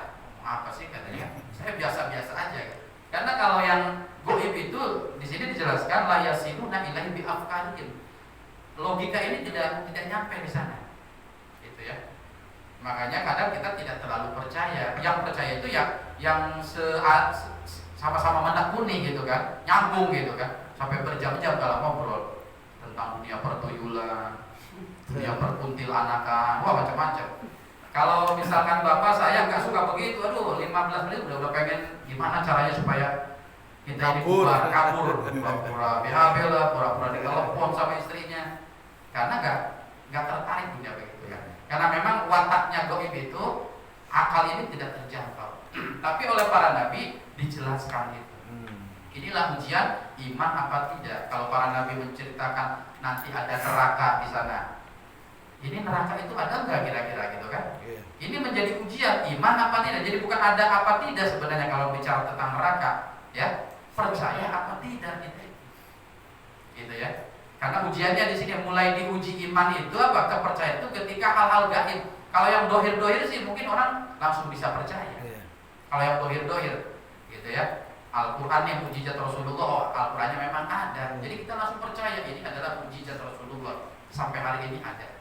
apa sih katanya, saya biasa-biasa aja gitu. Karena kalau yang goib itu di sini dijelaskan la yasinuna ilahi bi afkarihim. Logika ini tidak nyampe di sana. Gitu ya. Makanya kadang kita tidak terlalu percaya. Yang percaya itu ya yang sama-sama menekuni gitu kan, nyambung gitu kan, sampai berjam-jam dalam ngobrol tentang dunia pertuyulan, dunia perkuntilanakan, wah macam-macam. Kalau misalkan Bapak saya nggak suka begitu, aduh 15 menit udah pengen gimana caranya supaya kita ini kabur, pura-pura BHB lah, pura-pura ditelepon sama istrinya, karena nggak tertarik dunia begitu ya. Karena memang wataknya goib itu, akal ini tidak terjangkau. Tapi oleh para nabi dijelaskan itu. Inilah ujian iman apa tidak. Kalau para nabi menceritakan nanti ada neraka di sana, ini neraka itu ada nggak kira-kira gitu kan? Ini menjadi ujian iman apa tidak. Jadi bukan ada apa tidak sebenarnya kalau bicara tentang neraka, ya percaya apa tidak gitu ya. Karena ujiannya di sini mulai diuji iman itu apa, kepercayaan itu ketika hal-hal gaib. Kalau yang dohir sih mungkin orang langsung bisa percaya. Kalau yang dohir gitu ya, Al-Quran yang mujizat Rasulullah, Al-Qurannya memang ada, jadi kita langsung percaya ini adalah mujizat Rasulullah, sampai hari ini ada.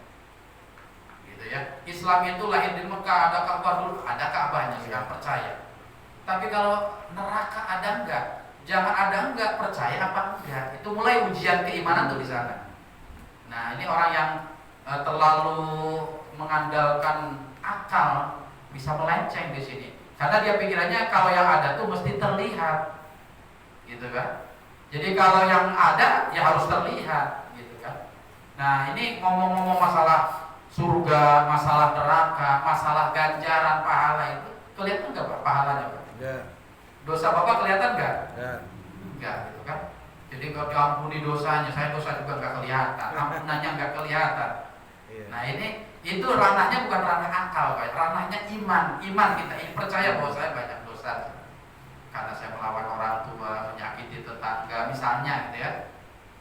Ya. Islam itu lahir di Mekah, ada Ka'bah dulu, ada Ka'bahnya, sekarang percaya. Tapi kalau neraka ada enggak? Jangan ada enggak, percaya apa enggak? Itu mulai ujian keimanan tuh di sana. Nah, ini orang yang terlalu mengandalkan akal bisa melenceng di sini. Karena dia pikirannya kalau yang ada tuh mesti terlihat. Gitu kan? Jadi kalau yang ada ya harus terlihat, gitu kan. Nah, ini ngomong-ngomong masalah surga, masalah neraka, masalah ganjaran pahala itu kelihatan nggak Pak pahalanya Pak? Ya. Dosa Bapak kelihatan nggak? Ya. Enggak gitu kan? Jadi kalau diampuni dosanya, saya dosa juga nggak kelihatan, ampunannya nggak kelihatan. Ya. Nah itu ranahnya bukan ranah akal Pak, ranahnya iman. Iman kita ini percaya bahwa saya banyak dosa karena saya melawan orang tua, menyakiti tetangga misalnya gitu ya.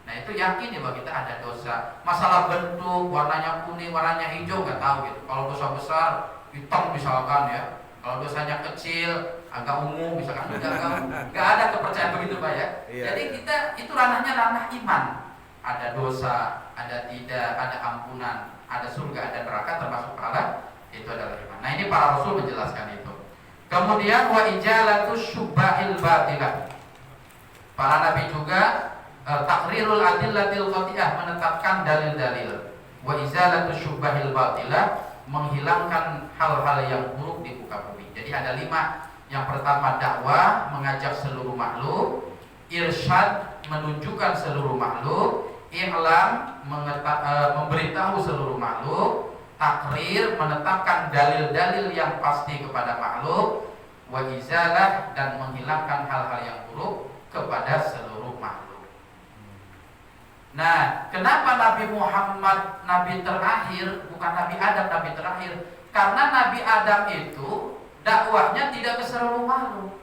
Nah itu yakin ya bahwa kita ada dosa. Masalah bentuk, warnanya kuning, warnanya hijau nggak tahu gitu. Kalau dosa besar hitam misalkan ya, Kalau dosanya kecil, agak umum, misalkan nggak ada kepercayaan begitu Pak ya. Iya, Jadi iya. kita itu ranahnya ranah iman. Ada dosa, ada tidak, ada ampunan, ada surga, ada neraka, termasuk pahala, itu adalah iman. Nah ini para rasul menjelaskan itu. Kemudian wa ijalatu syubahil batilah. Para nabi juga takrirul adillatil qati'ah, menetapkan dalil-dalil. Wa izalatu syubahil batilah, menghilangkan hal-hal yang buruk di muka bumi. Jadi ada 5. Yang pertama dakwah, mengajak seluruh makhluk. Irsyad, menunjukkan seluruh makhluk. I'lam, memberitahu seluruh makhluk. Takrir, menetapkan dalil-dalil yang pasti kepada makhluk. Wa izalah, dan menghilangkan hal-hal yang buruk kepada seluruh makhluk. Nah, kenapa Nabi Muhammad Nabi terakhir, bukan Nabi Adam Nabi terakhir? Karena Nabi Adam itu dakwahnya tidak ke seluruh makhluk.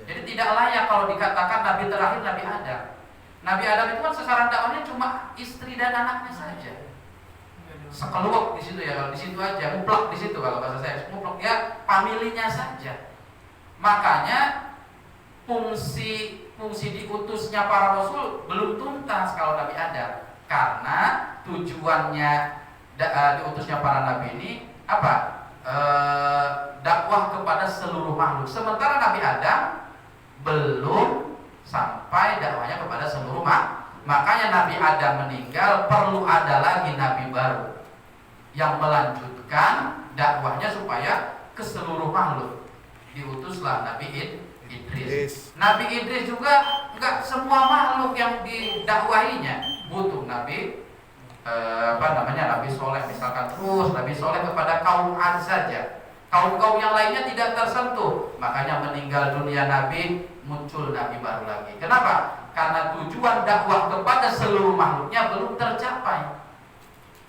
Jadi tidak layak kalau dikatakan Nabi terakhir Nabi Adam. Nabi Adam itu kan sasaran dakwahnya cuma istri dan anaknya saja. Sekeluarga di situ ya, kalau di situ aja, muplak di situ kalau bahasa saya, muplak ya, familinya saja. Makanya fungsi diutusnya para rasul belum tuntas kalau Nabi Adam, karena tujuannya diutusnya para nabi ini apa? Dakwah kepada seluruh makhluk. Sementara Nabi Adam belum sampai dakwahnya kepada seluruh makhluk. Makanya Nabi Adam meninggal, perlu ada lagi nabi baru yang melanjutkan dakwahnya supaya ke seluruh makhluk. Diutuslah Nabi Idris. Nabi Idris juga enggak semua makhluk yang didakwahinya, butuh Nabi Nabi Soleh misalkan, terus Nabi Soleh kepada kaum Ad saja. Kaum-kaum yang lainnya tidak tersentuh. Makanya meninggal dunia Nabi, muncul Nabi baru lagi. Kenapa? Karena tujuan dakwah kepada seluruh makhluknya belum tercapai.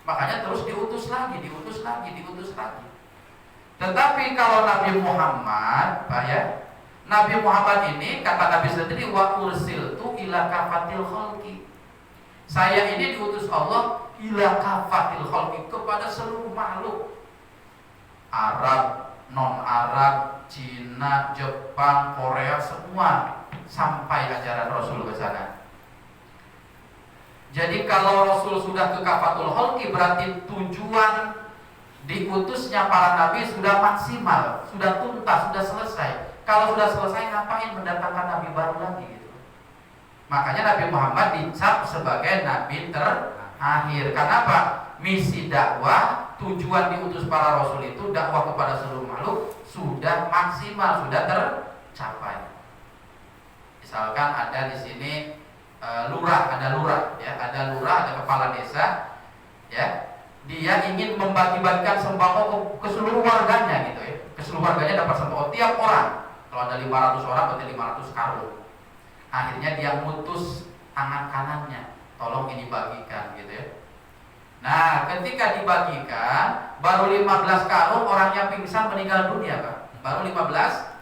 Makanya terus diutus lagi. Tetapi kalau Nabi Muhammad, Pak ya, Nabi Muhammad ini kata Nabi sendiri, wa ursiltu ila kafatil khalqi. Saya ini diutus Allah ila kafatil khalqi, kepada seluruh makhluk. Arab, non-Arab, Cina, Jepang, Korea, semua sampai ajaran Rasul ke sana. Jadi kalau Rasul sudah ke kafatul khalqi, berarti tujuan diutusnya para nabi sudah maksimal, sudah tuntas, sudah selesai. Kalau sudah selesai, ngapain mendatangkan nabi baru lagi gitu. Makanya Nabi Muhammad dicap sebagai nabi terakhir. Kenapa? Misi dakwah, tujuan diutus para rasul itu dakwah kepada seluruh makhluk sudah maksimal, sudah tercapai. Misalkan ada di sini lurah, ada kepala desa, ya. Dia ingin membagi-bagikan sembako ke seluruh warganya gitu ya. Ke seluruh warganya dapat sembako tiap orang. Kalau ada 500 orang berarti 500 karung. Akhirnya dia mutus tangan kanannya, tolong ini bagikan gitu ya. Nah, ketika dibagikan baru 15 karung, orangnya pingsan meninggal dunia, Pak. Baru 15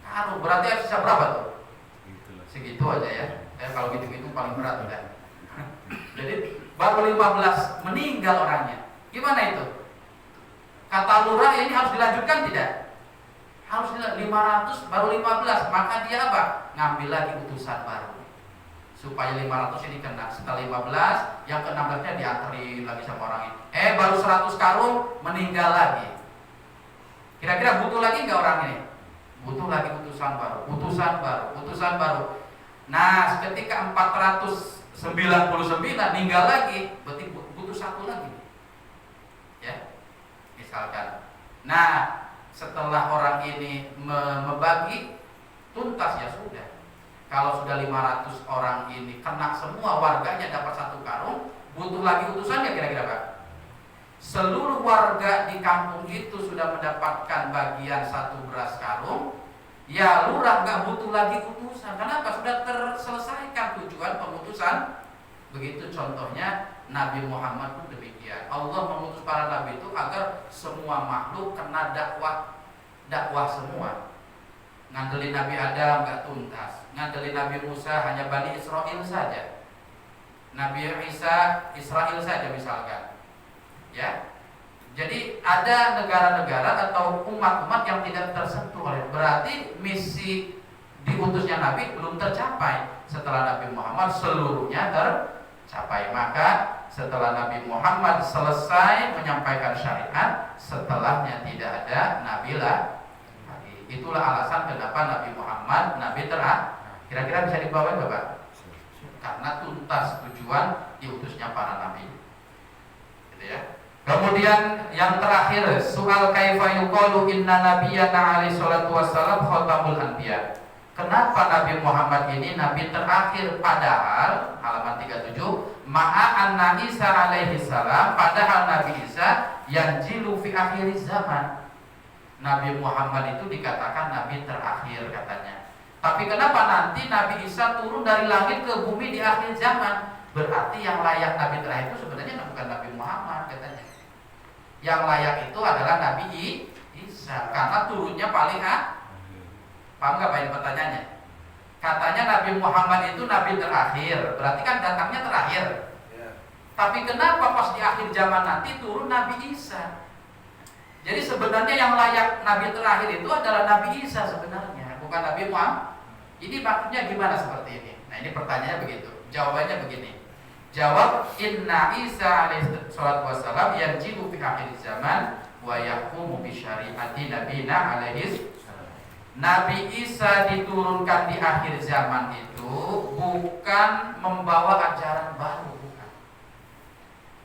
karung. Berarti sisa berapa tuh? Segitu aja ya. Kalau gitu-gitu paling berat udah. Jadi baru 15 meninggal orangnya. Gimana itu? Kata lurah, ini harus dilanjutkan tidak? Harus 500 baru 15, maka dia apa? Ngambil lagi utusan baru. Supaya 500 ini kena. Setelah 15, yang ke-16-nya dianterin lagi sama orang ini. Baru 100 karung meninggal lagi. Kira-kira butuh lagi enggak orang ini? Butuh lagi utusan baru. Nah, ketika 499 meninggal lagi, berarti butuh satu lagi. Ya. Misalkan. Nah, setelah orang ini membagi tuntas, ya sudah. Kalau sudah 500 orang ini kena semua, warganya dapat satu karung, butuh lagi utusannya kira-kira Pak? Seluruh warga di kampung itu sudah mendapatkan bagian satu beras karung, ya lurah nggak butuh lagi utusan. Kenapa? Sudah terselesaikan tujuan pemutusan. Begitu contohnya Nabi Muhammad pun demikian. Allah mengutus para nabi itu agar semua makhluk kena dakwah semua. Ngandelin Nabi Adam nggak tuntas, ngandelin Nabi Musa hanya Bani Israel saja, Nabi Isa Israel saja misalkan, ya. Jadi ada negara-negara atau umat-umat yang tidak tersentuh oleh, berarti misi diutusnya Nabi belum tercapai. Setelah Nabi Muhammad seluruhnya tercapai. Maka setelah Nabi Muhammad selesai menyampaikan syariat, setelahnya tidak ada Nabi lagi. Itulah alasan kenapa Nabi Muhammad Nabi terakhir. Kira-kira bisa dibawain Bapak? Karena tuntas tujuan diutusnya para Nabi. Gitu ya. Kemudian yang terakhir, soal kaifa yuqalu inna nabiyyana alaihi salatu wassalam khatamul anbiya. Kenapa Nabi Muhammad ini Nabi terakhir, padahal halaman 37, ma'a anna Isa alaihi salam, padahal Nabi Isa yanjilu fi akhir zaman. Nabi Muhammad itu dikatakan Nabi terakhir katanya. Tapi kenapa nanti Nabi Isa turun dari langit ke bumi di akhir zaman? Berarti yang layak Nabi terakhir itu sebenarnya bukan Nabi Muhammad katanya. Yang layak itu adalah Nabi Isa, karena turunnya paling paham nggak Pak ini pertanyaannya? Katanya Nabi Muhammad itu Nabi terakhir, berarti kan datangnya terakhir. Tapi kenapa pas di akhir zaman nanti turun Nabi Isa? Jadi sebenarnya yang layak Nabi terakhir itu adalah Nabi Isa sebenarnya, bukan Nabi Muhammad. Ini maksudnya gimana seperti ini? Nah ini pertanyaannya begitu, jawabannya begini. Jawab, inna Isa alaihi salatu wassalam yanjilu fi akhir zaman wa yahkumu bi syariati nabina alaihi. Nabi Isa diturunkan di akhir zaman itu bukan membawa ajaran baru, bukan.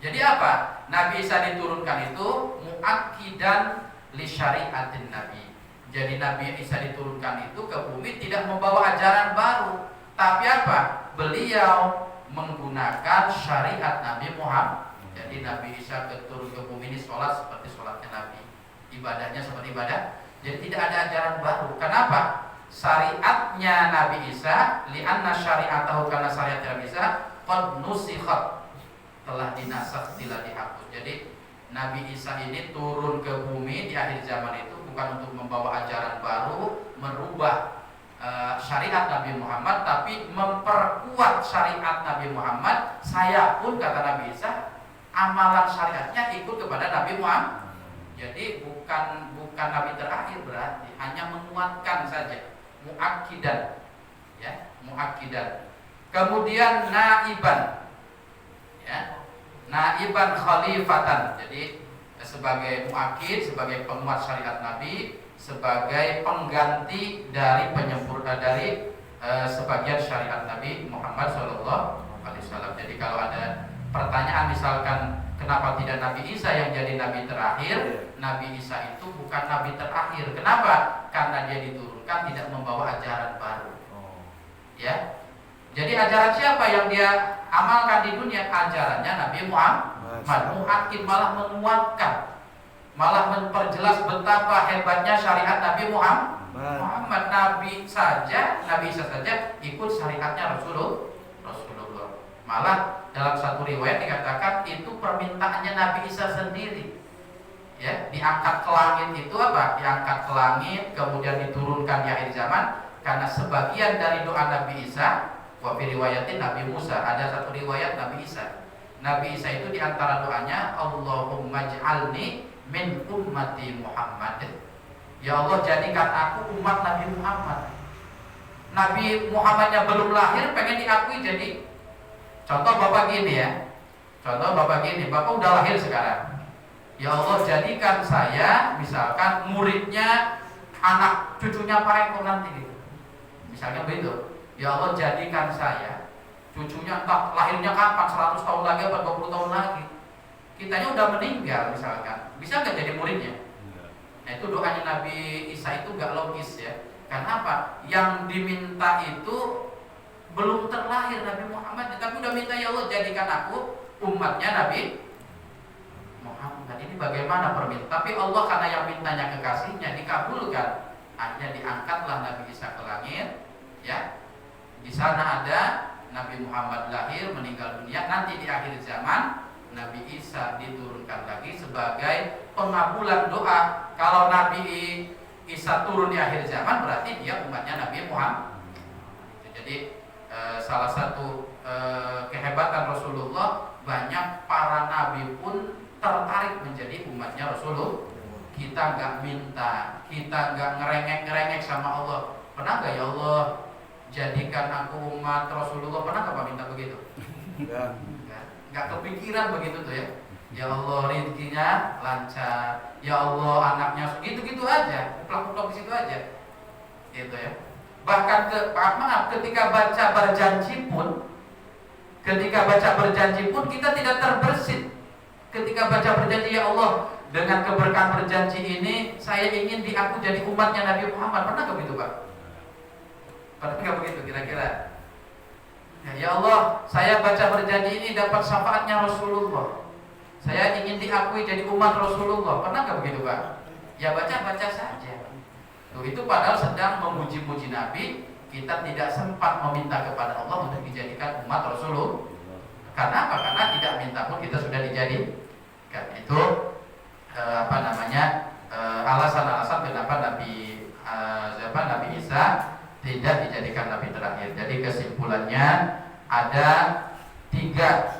Jadi apa? Nabi Isa diturunkan itu muakkidan li syariatin nabi. Jadi Nabi Isa diturunkan itu ke bumi tidak membawa ajaran baru, tapi apa? Beliau menggunakan syariat Nabi Muhammad. Jadi Nabi Isa turun ke bumi ini sholat seperti sholatnya Nabi, ibadahnya seperti ibadah. Jadi tidak ada ajaran baru. Kenapa? Syariatnya Nabi Isa, li'anna syariatahu, karena syariat Nabi Isa qad nusikhat, telah dinasakh, telah dihapus. Jadi Nabi Isa ini turun ke bumi di akhir zaman itu bukan untuk membawa ajaran baru, merubah syariat Nabi Muhammad, tapi memperkuat syariat Nabi Muhammad. Saya pun, kata Nabi Isa, amalan syariatnya ikut kepada Nabi Muhammad. Jadi bukan Nabi terakhir, berarti hanya menguatkan saja, muakkidan, ya, muakkidan. Kemudian naiban, ya, naiban khalifatan. Jadi sebagai muakkid, sebagai penguat syariat Nabi, sebagai pengganti dari penyempurna dari sebagian syariat Nabi Muhammad SAW. Jadi kalau ada pertanyaan misalkan kenapa tidak Nabi Isa yang jadi Nabi terakhir, Nabi Isa itu bukan Nabi terakhir. Kenapa? Karena dia diturunkan tidak membawa ajaran baru. Ya. Jadi ajaran siapa yang dia amalkan di dunia? Ajarannya Nabi Muhammad. Muakkid, malah menguatkan, malah memperjelas betapa hebatnya syariat Nabi Muhammad. Nabi Isa saja ikut syariatnya Rasulullah. Malah dalam satu riwayat dikatakan itu permintaannya Nabi Isa sendiri. Ya, diangkat ke langit itu apa? Diangkat ke langit kemudian diturunkan di akhir zaman karena sebagian dari doa Nabi Isa, wa fi riwayatin Nabi Musa, ada satu riwayat Nabi Isa. Nabi Isa itu diantara doanya, Allahumma ij'alni min ummati Muhammad. Ya Allah, jadikan aku umat Nabi Muhammad. Nabi Muhammadnya belum lahir pengen diakui jadi. Contoh Bapak gini ya. Bapak udah lahir sekarang. Ya Allah, jadikan saya misalkan muridnya anak cucunya Pak Eko nanti gitu. Misalnya begitu. Ya Allah, jadikan saya cucunya entah lahirnya kapan, 100 tahun lagi atau 20 tahun lagi. Kitanya udah meninggal misalkan. Bisa nggak jadi muridnya? Nah itu doanya Nabi Isa itu gak logis ya. Karena apa? Yang diminta itu belum terlahir Nabi Muhammad, tapi udah minta ya Allah jadikan aku umatnya Nabi Muhammad. Ini bagaimana permintaan? Tapi Allah karena yang mintanya kekasihnya dikabulkan. Akhirnya diangkatlah Nabi Isa ke langit. Ya, di sana ada Nabi Muhammad lahir, meninggal dunia. Nanti di akhir zaman Nabi Isa diturunkan lagi sebagai pengabulan doa. Kalau Nabi Isa turun di akhir zaman berarti dia umatnya Nabi Muhammad. Jadi salah satu kehebatan Rasulullah, banyak para nabi pun tertarik menjadi umatnya Rasulullah. Kita nggak minta, kita nggak ngerengek sama Allah. Pernah nggak ya Allah jadikan aku umat Rasulullah? Pernah nggak Pak minta begitu? Nggak kepikiran begitu tuh ya. Ya Allah rezekinya lancar, ya Allah anaknya gitu-gitu aja, kuplak-kuplak di situ aja, gitu ya. Bahkan ketika baca berjanji pun kita tidak terbersit. Ketika baca berjanji, ya Allah dengan keberkahan berjanji ini saya ingin aku jadi umatnya Nabi Muhammad. Pernah nggak begitu Pak? Pernah nggak begitu kira-kira? Ya Allah, saya baca berjanji ini dapat syafaatnya Rasulullah. Saya ingin diakui jadi umat Rasulullah. Pernah nggak begitu Pak? Ya baca saja. Tuh, itu padahal sedang memuji-puji Nabi. Kita tidak sempat meminta kepada Allah untuk dijadikan umat Rasulullah. Karena apa? Karena tidak minta pun kita sudah dijadikan. Itu alasan-alasan kenapa Nabi Isa tidak dijadikan Nabi terakhir. Jadi kesimpulannya ada tiga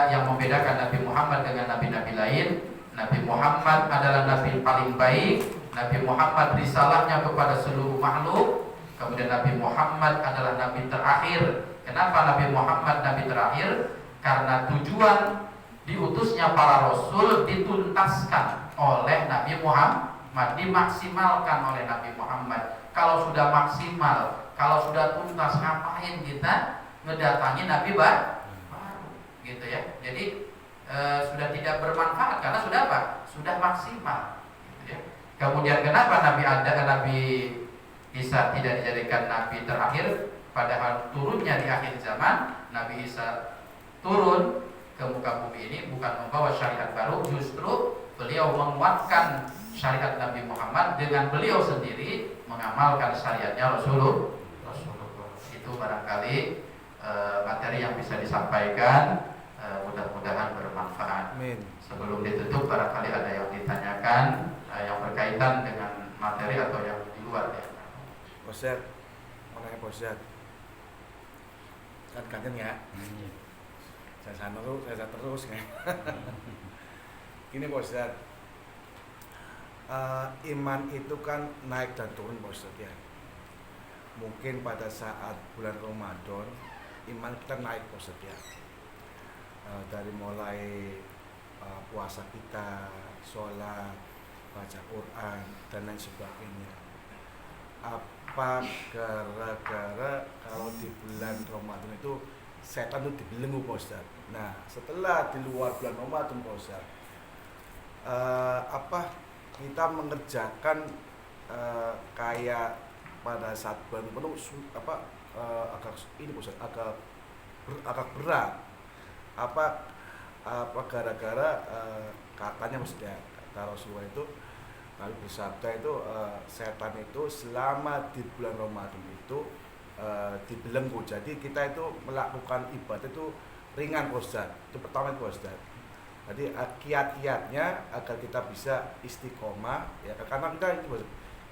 yang membedakan Nabi Muhammad dengan nabi-nabi lain. Nabi Muhammad adalah nabi paling baik. Nabi Muhammad risalahnya kepada seluruh makhluk. Kemudian Nabi Muhammad adalah nabi terakhir. Kenapa Nabi Muhammad nabi terakhir? Karena tujuan diutusnya para rasul dituntaskan oleh Nabi Muhammad, dimaksimalkan oleh Nabi Muhammad. Kalau sudah maksimal, kalau sudah tuntas, ngapain kita ngedatangi Nabi baru? Gitu ya. Jadi sudah tidak bermanfaat karena sudah apa? Sudah maksimal. Gitu ya. Kemudian kenapa Nabi Isa tidak dijadikan Nabi terakhir? Padahal turunnya di akhir zaman, Nabi Isa turun ke muka bumi ini bukan membawa syariat baru, justru beliau menguatkan syariat Nabi Muhammad dengan beliau sendiri mengamalkan syariatnya Rasulullah. Itu barangkali materi yang bisa disampaikan, mudah-mudahan bermanfaat. Amin. Sebelum ditutup barangkali ada yang ditanyakan yang berkaitan dengan materi atau yang di luar ya. Ustaz, orangnya Ustaz kan kangen ya. Saya terus ya. Gini Ustaz, iman itu kan naik dan turun Ustaz ya. Mungkin pada saat bulan Ramadan iman kita naik Ustaz ya. Dari mulai puasa kita, sholat, baca Quran dan lain sebagainya. Apa gara-gara kalau di bulan Ramadan itu setan itu dibelenggu Pak Ustaz. Nah setelah di luar bulan Ramadan Pak Ustaz, kita mengerjakan kayak pada saat bulan penuh agak ini Pak Ustaz, agak berat. Apa gara-gara katanya maksudnya kata Rasulullah itu Nabi bersabda itu setan itu selama di bulan Ramadan itu dibelenggu. Jadi kita itu melakukan ibadah itu ringan Ustaz. Itu pertama itu Ustaz. Jadi kiat-kiatnya agar kita bisa istiqomah ya, karena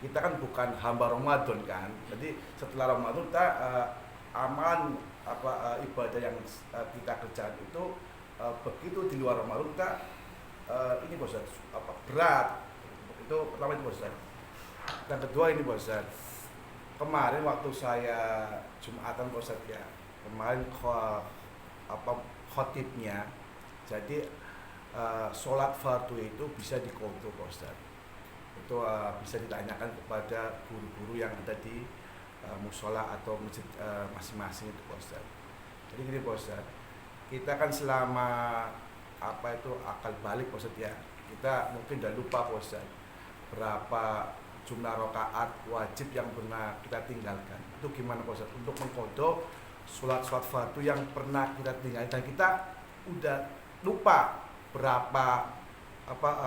kita kan bukan hamba Ramadan kan. Jadi setelah Ramadan kita amalan ibadah yang kita kerjakan itu begitu di luar Ramadan kita ini Ustaz berat. Itu pertama itu Ustaz. Dan kedua ini Ustaz. Kemarin waktu saya Jumatan Ustaz ya. Kemarin khotibnya. Jadi sholat fardu itu bisa dikontrol Ustaz. Itu bisa ditanyakan kepada guru-guru yang ada di musola atau masjid masing-masing itu Ustaz. Jadi gini Ustaz. Kita kan selama akal balik Ustaz ya. Kita mungkin udah lupa Ustaz berapa jumlah rakaat wajib yang pernah kita tinggalkan. Itu gimana Ustaz untuk mengkodok sholat fardu yang pernah kita tinggalkan dan kita udah lupa berapa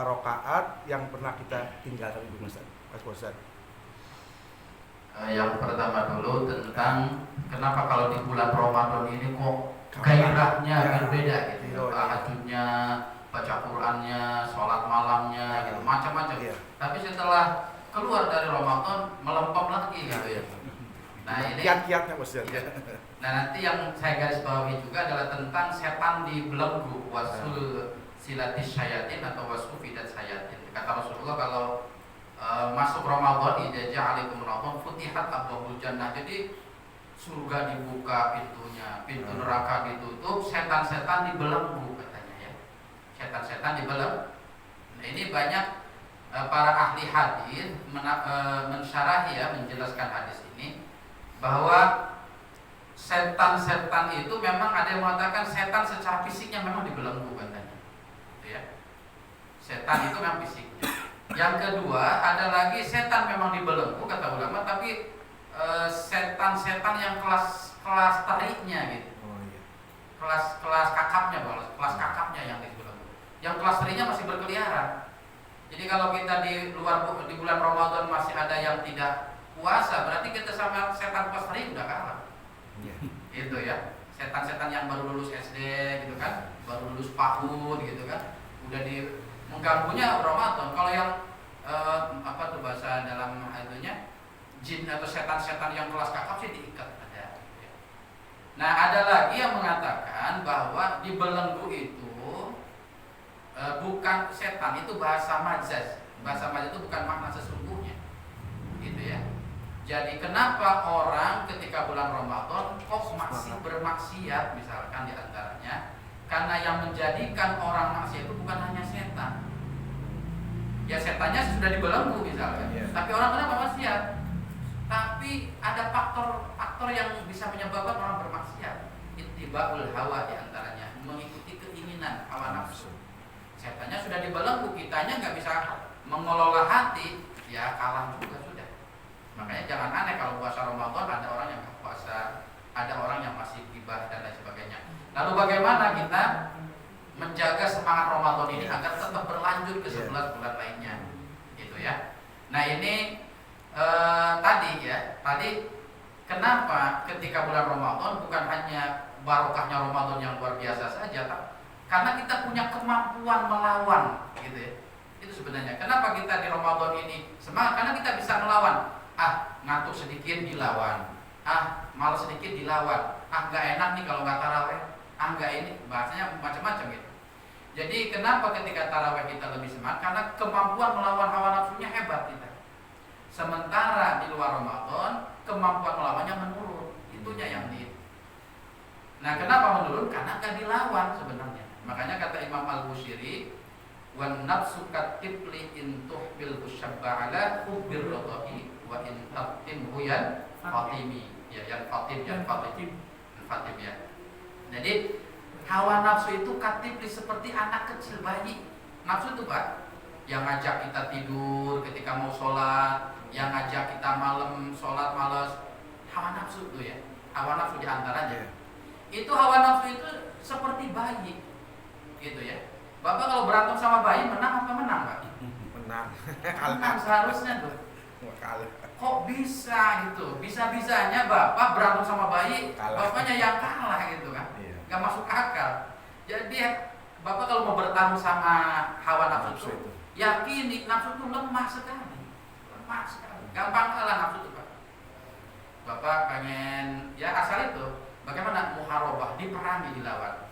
rakaat yang pernah kita tinggalkan itu Ustaz. Yang pertama dulu tentang kenapa kalau di bulan Ramadan ini kok gairahnya berbeda gitu. Tahajudnya, baca Qur'annya, sholat malamnya gitu, macam-macam. Tapi setelah keluar dari Ramadan melempem lagi gitu ya. Nah ini kiat-kiatnya Ustaz. Ya. Nah nanti yang saya garis bawahi juga adalah tentang setan dibelenggu, wasul silatis syayatin atau wasufidat syayatin. Kata Rasulullah kalau masuk Ramadan idza ja'alaikum Ramadan futihat abwabul jannah. Jadi surga dibuka pintunya, pintu neraka ditutup, setan-setan dibelenggu katanya ya. Setan-setan dibelenggu. Nah, ini banyak para ahli hadis mensyarahi ya, menjelaskan hadis ini bahwa setan-setan itu memang ada yang mengatakan setan secara fisiknya memang dibelenggu katanya. Gitu ya. Setan itu memang fisiknya. Yang kedua ada lagi setan memang dibelenggu kata ulama, tapi setan-setan yang kelas tariknya gitu. Kelas kakapnya, kelas kakapnya yang dibelenggu. Yang kelas tariknya masih berkeliaran. Jadi kalau kita di bulan Ramadan masih ada yang tidak puasa, berarti kita sama setan kelas tarik udah kalah. Itu ya. Setan-setan yang baru lulus SD gitu kan, baru lulus PAUD gitu kan, udah mengganggunya Ramadan. Kalau yang apa tuh bahasa dalam itunya, jin atau setan-setan yang kelas kakap sih diikat ada. Nah, ada lagi yang mengatakan bahwa dibelenggu itu bukan setan, itu bahasa majaz. Bahasa majaz itu bukan makna sesungguhnya. Gitu ya. Jadi kenapa orang ketika bulan Ramadan kok masih bermaksiat misalkan di antaranya? Karena yang menjadikan orang maksiat itu bukan hanya setan. Ya setannya sudah dibelenggu misalkan. Tapi orang kenapa maksiat? Tapi ada faktor yang bisa menyebabkan orang bermaksiat. Ittiba'ul hawa di antaranya, mengikuti keinginan hawa nafsu. Setannya sudah dibelenggu, kitanya nggak bisa mengelola hati, ya kalah juga sudah. Makanya jangan aneh kalau puasa Ramadan ada orang yang nggak puasa, ada orang yang masih gibah dan lain sebagainya. Lalu bagaimana kita menjaga semangat Ramadan ini agar tetap berlanjut ke 11 bulan lainnya, gitu ya. Nah ini tadi kenapa ketika bulan Ramadan bukan hanya barokahnya Ramadan yang luar biasa saja, karena kita punya kemampuan melawan, gitu ya. Itu sebenarnya kenapa kita di Ramadan ini semangat, karena kita bisa melawan. Ngantuk sedikit dilawan, malas sedikit dilawan, nggak enak nih kalau nggak taraweh, nggak ini, bahasanya macam-macam gitu. Jadi kenapa ketika taraweh kita lebih semangat, karena kemampuan melawan hawa nafsunya hebat kita. Sementara di luar Ramadan kemampuan melawannya menurun, itunya yang Nah kenapa menurun? Karena nggak dilawan sebenarnya. Makanya kata Imam Al-Bushiri, wan nafsu katifli in tuhbil husyabba ala hubbir radhi wa in tabtim huyan fatimi. Ya, yang fatim ya. Jadi hawa nafsu itu katifli seperti anak kecil bayi. Nafsu itu Pak, yang ngajak kita tidur ketika mau sholat, yang ngajak kita malam sholat malas. Hawa nafsu itu ya, hawa nafsu diantaranya. Itu hawa nafsu itu seperti bayi, gitu ya. Bapak kalau berantem sama bayi menang apa menang Pak? Menang seharusnya tuh. Kok bisa gitu? Bisa-bisanya Bapak berantem sama bayi, bapaknya yang kalah gitu kan? Gak masuk akal. Jadi Bapak kalau mau bertarung sama hawa nafsu itu, yakini nafsu itu lemah sekali, gampang kalah nafsu itu Pak. Bapak pengen ya asal itu, bagaimana muharabah, diperangi, dilawan.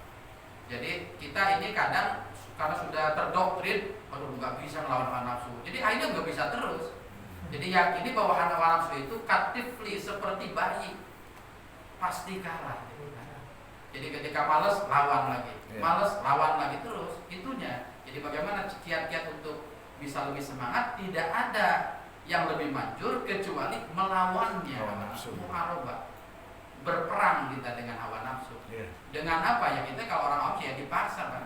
Jadi kita ini kadang karena sudah terdoktrin, nggak bisa melawan hawa nafsu. Jadi akhirnya nggak bisa terus. Jadi yakini bahwa hawa nafsu itu katifli seperti bayi, pasti kalah. Jadi ketika malas lawan lagi, malas lawan lagi terus. Itunya. Jadi bagaimana kiat-kiat untuk bisa lebih semangat? Tidak ada yang lebih manjur kecuali melawannya hawa nafsu. Muharabah, berperang kita dengan hawa nafsu. Dengan apa ya, kita kalau orang awam ya dipaksa kan,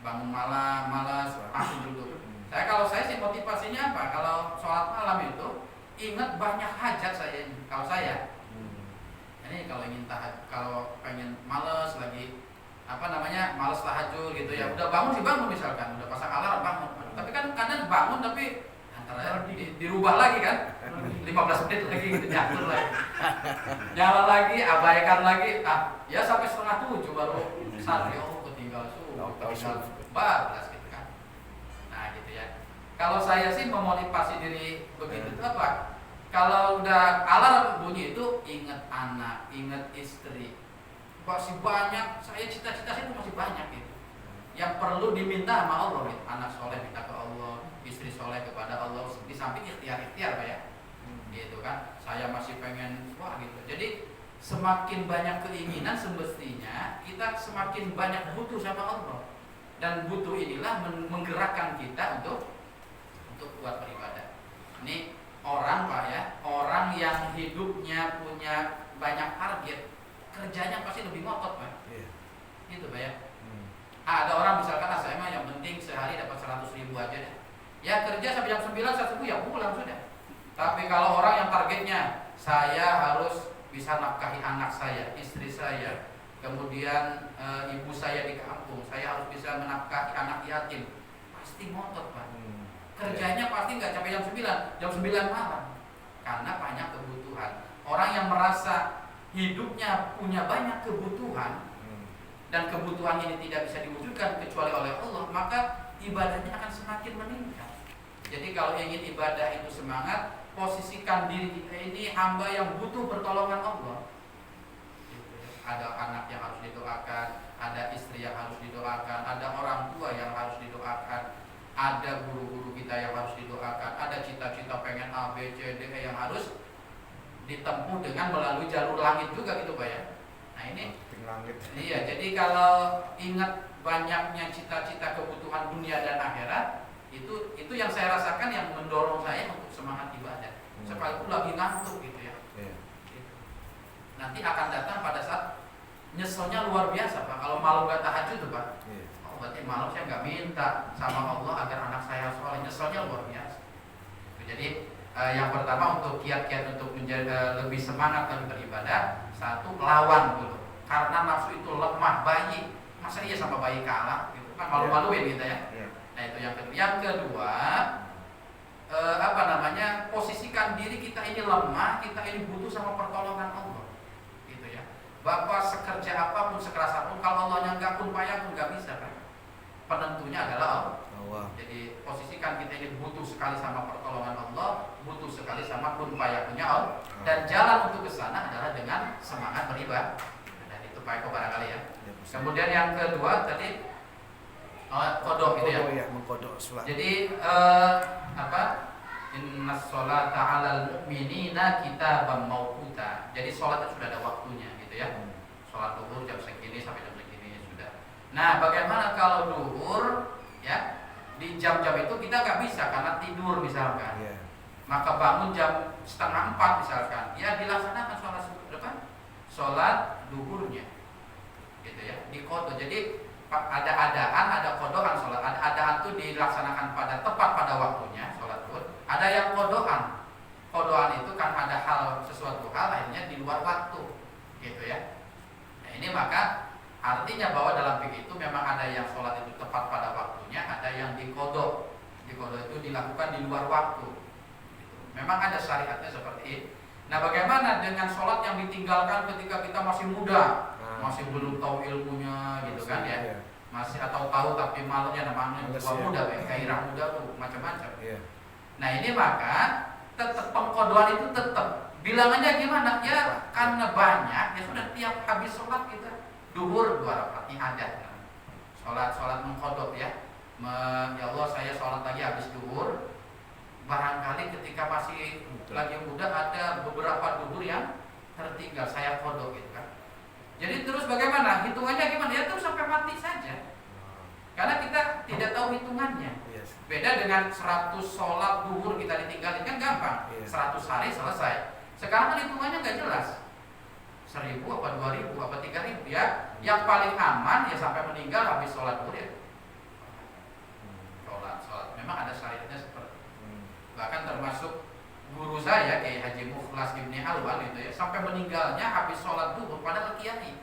bangun malam malas langsung duduk. Saya sih motivasinya apa? Kalau sholat malam itu ingat banyak hajat saya. Kalau saya ini kalau ingin kalau pengen malas lagi malas tahajud gitu ya, udah bangun sih bangun misalkan, udah pasang alarm bangun. Tapi kan kadang bangun tapi antara dirubah lagi kan, 15 menit lagi gitu, jatuh lagi, nyala lagi, abaikan lagi, ya sampai 6:30 baru sadar, ketinggal ketinggal 14 gitu kan. Nah gitu ya. Kalau saya sih memotivasi diri begitu itu apa? Kalau udah alarm bunyi itu ingat anak, ingat istri, masih banyak. Saya cita-cita itu masih banyak gitu. yang perlu diminta sama Allah gitu. Anak soleh minta ke Allah, istri soleh kepada Allah, di samping ikhtiar-ikhtiar Pak ya. Gitu kan. Saya masih pengen wah gitu. Jadi semakin banyak keinginan semestinya kita semakin banyak butuh sama Allah. Dan butuh inilah menggerakkan kita untuk kuat beribadah. Ini orang Pak ya, orang yang hidupnya punya banyak target, kerjanya pasti lebih ngotot Pak. Gitu Pak ya. Ada orang misalkan saya mah yang penting sehari dapat 100.000 aja deh. Ya kerja sampai jam 9 1 subuh ya pulang sudah. Tapi kalau orang yang targetnya saya harus bisa nafkahi anak saya, istri saya, kemudian ibu saya di kampung, saya harus bisa menafkahi anak yatim, pasti ngotot Pak. Kerjanya pasti nggak sampai jam 9 malam, karena banyak kebutuhan. Orang yang merasa hidupnya punya banyak kebutuhan dan kebutuhan ini tidak bisa diwujudkan kecuali oleh Allah, maka ibadahnya akan semakin meningkat. Jadi kalau ingin ibadah itu semangat, posisikan diri kita ini hamba yang butuh pertolongan Allah. Ada anak yang harus didoakan, ada istri yang harus didoakan, ada orang tua yang harus didoakan, ada guru-guru kita yang harus didoakan, ada cita-cita pengen A, B, C, D yang harus ditempuh dengan melalui jalur langit juga gitu Pak ya. Nah ini langit. Iya, jadi kalau ingat banyaknya cita-cita kebutuhan dunia dan akhirat, itu yang saya rasakan yang mendorong saya untuk semangat ibadah. Sekalipun lagi ngantuk gitu ya. Nanti akan datang pada saat nyeselnya luar biasa Pak. Kalau malam gak tahajud tuh Pak. Oh berarti malam saya gak minta sama Allah agar anak saya soleh, nyeselnya luar biasa. Jadi yang pertama untuk kiat-kiat untuk menjadi lebih semangat dalam beribadah, satu lawan dulu. Karena nafsu itu lemah bayi, masa iya sama bayi kalah gitu kan, malu-maluin gitu ya. Nah itu yang kedua. Yang kedua posisikan diri kita ini lemah, kita ini butuh sama pertolongan Allah gitu ya. Bapak sekerja apapun, sekeras apapun, kalau Allahnya nggak kun payah pun nggak bisa kan. Penentunya adalah Allah. Jadi posisikan kita ini butuh sekali sama pertolongan Allah, butuh sekali sama kun payahnya Allah. Dan jalan untuk ke sana adalah dengan semangat beribadah. Pak Eko barangkali ya. Kemudian yang kedua tadi kodok gitu ya. Mengkodok sholat. Jadi Inna sholata 'alal mu'minina kitaban mawquta. Jadi sholat itu sudah ada waktunya gitu ya. Sholat duhur jam segini sampai jam segini sudah. Nah, bagaimana kalau duhur ya di jam-jam itu kita nggak bisa karena tidur misalkan. Maka bangun jam 3:30 misalkan. Ya dilaksanakan sholat duhurnya gitu ya, di kodok. Jadi ada adaan, ada kodokan sholat. Ada adaan itu dilaksanakan tepat pada waktunya sholat duhur. Ada yang kodokan. Kodokan itu kan ada sesuatu hal lainnya di luar waktu gitu ya. Nah ini maka artinya bahwa dalam fikih itu memang ada yang sholat itu tepat pada waktunya, ada yang dikodok. Dikodok itu dilakukan di luar waktu gitu. Memang ada syariatnya seperti ini. Nah bagaimana dengan sholat yang ditinggalkan ketika kita masih muda, masih belum tahu ilmunya gitu kan ya, masih atau tahu tapi malamnya namanya tua muda, gairah muda tuh macam-macam. Nah ini maka tetap pengkodoan itu tetap bilangannya gimana ya, karena banyak ya sudah tiap habis sholat kita duhur 2 rakaat ini ada sholat mengkodok ya. Ya Allah saya sholat lagi habis duhur. Barangkali ketika masih lagi muda ada beberapa duhur yang tertinggal, saya kodok gitu kan. Jadi terus bagaimana? Hitungannya gimana? Ya terus sampai mati saja. Karena kita tidak tahu hitungannya. Beda dengan 100 sholat duhur kita ditinggalin kan gampang. 100 hari selesai. Sekarang kan hitungannya nggak jelas. 1.000 apa 2.000 apa 3.000 ya. Yang paling aman ya sampai meninggal habis sholat duhur ya. Sholat. Memang ada syariatnya seperti bahkan termasuk guru saya kayak Haji Mukhlas Ibni Alwan itu ya, sampai meninggalnya habis sholat duhur padahal kiai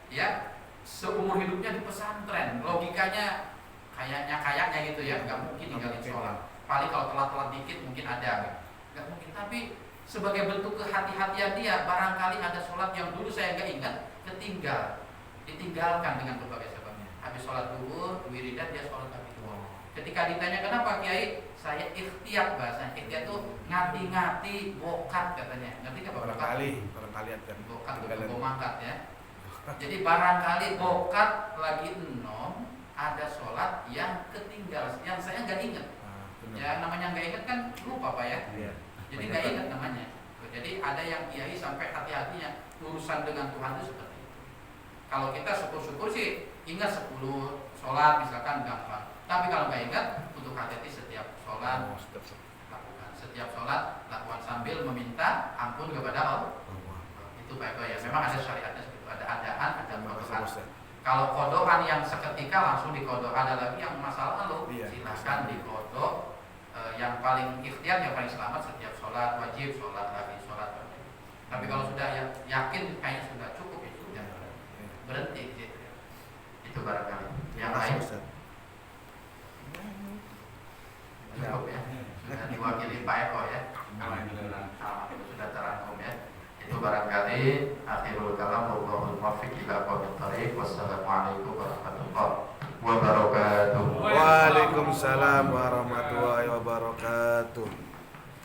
ya, seumur hidupnya di pesantren. Logikanya kayaknya gitu ya, nggak mungkin ninggalin sholat. Paling kalau telat-telat dikit mungkin ada, nggak mungkin. Tapi sebagai bentuk kehati-hatian dia, barangkali ada sholat yang dulu saya nggak ingat ditinggalkan dengan berbagai sebabnya. Habis sholat duhur wiridan dia sholat lagi. Ketika ditanya kenapa Kiai, saya ikhtiar, bahasa ikhtiar itu ngati-ngati bokat katanya. Ngerti nggak Bapak? Barangkali ada bokat atau mangkat ya. Jadi barangkali bokat lagi enom ada sholat yang ketinggalan, yang saya nggak ingat. Ya namanya nggak ingat kan lupa Pak ya. Iya. Jadi nggak ingat namanya. Jadi ada yang kiai sampai hati-hatinya urusan dengan Tuhan itu seperti itu. Kalau kita syukur-syukur sih ingat 10 sholat misalkan gampang. Tapi kalau nggak ingat untuk hati-hati setiap sholat lakukan. Setiap sholat lakukan sambil meminta ampun kepada Allah. Itu Pak Eko ya. Memang ada syariatnya seperti itu. Ada adaan, ada kodokan. Kalau kodokan yang seketika langsung dikodok. Ada lagi yang masalah lalu silahkan dikodok. Yang paling ikhtiar, yang paling selamat setiap sholat wajib, sholat lagi, sholat wajib. Tapi kalau sudah yakin kayaknya sudah cukup itu sudah berhenti gitu. Itu barangkali. Yang lain cukup ya. Sudah diwakili Pak Eko ya. Sudah terangkum ya. Itu barangkali akhirul kalam. Wallahul muwaffiq ila aqwamit thoriq. Wassalamualaikum warahmatullahi wabarakatuh. Waalaikumsalam warahmatullahi wabarakatuh.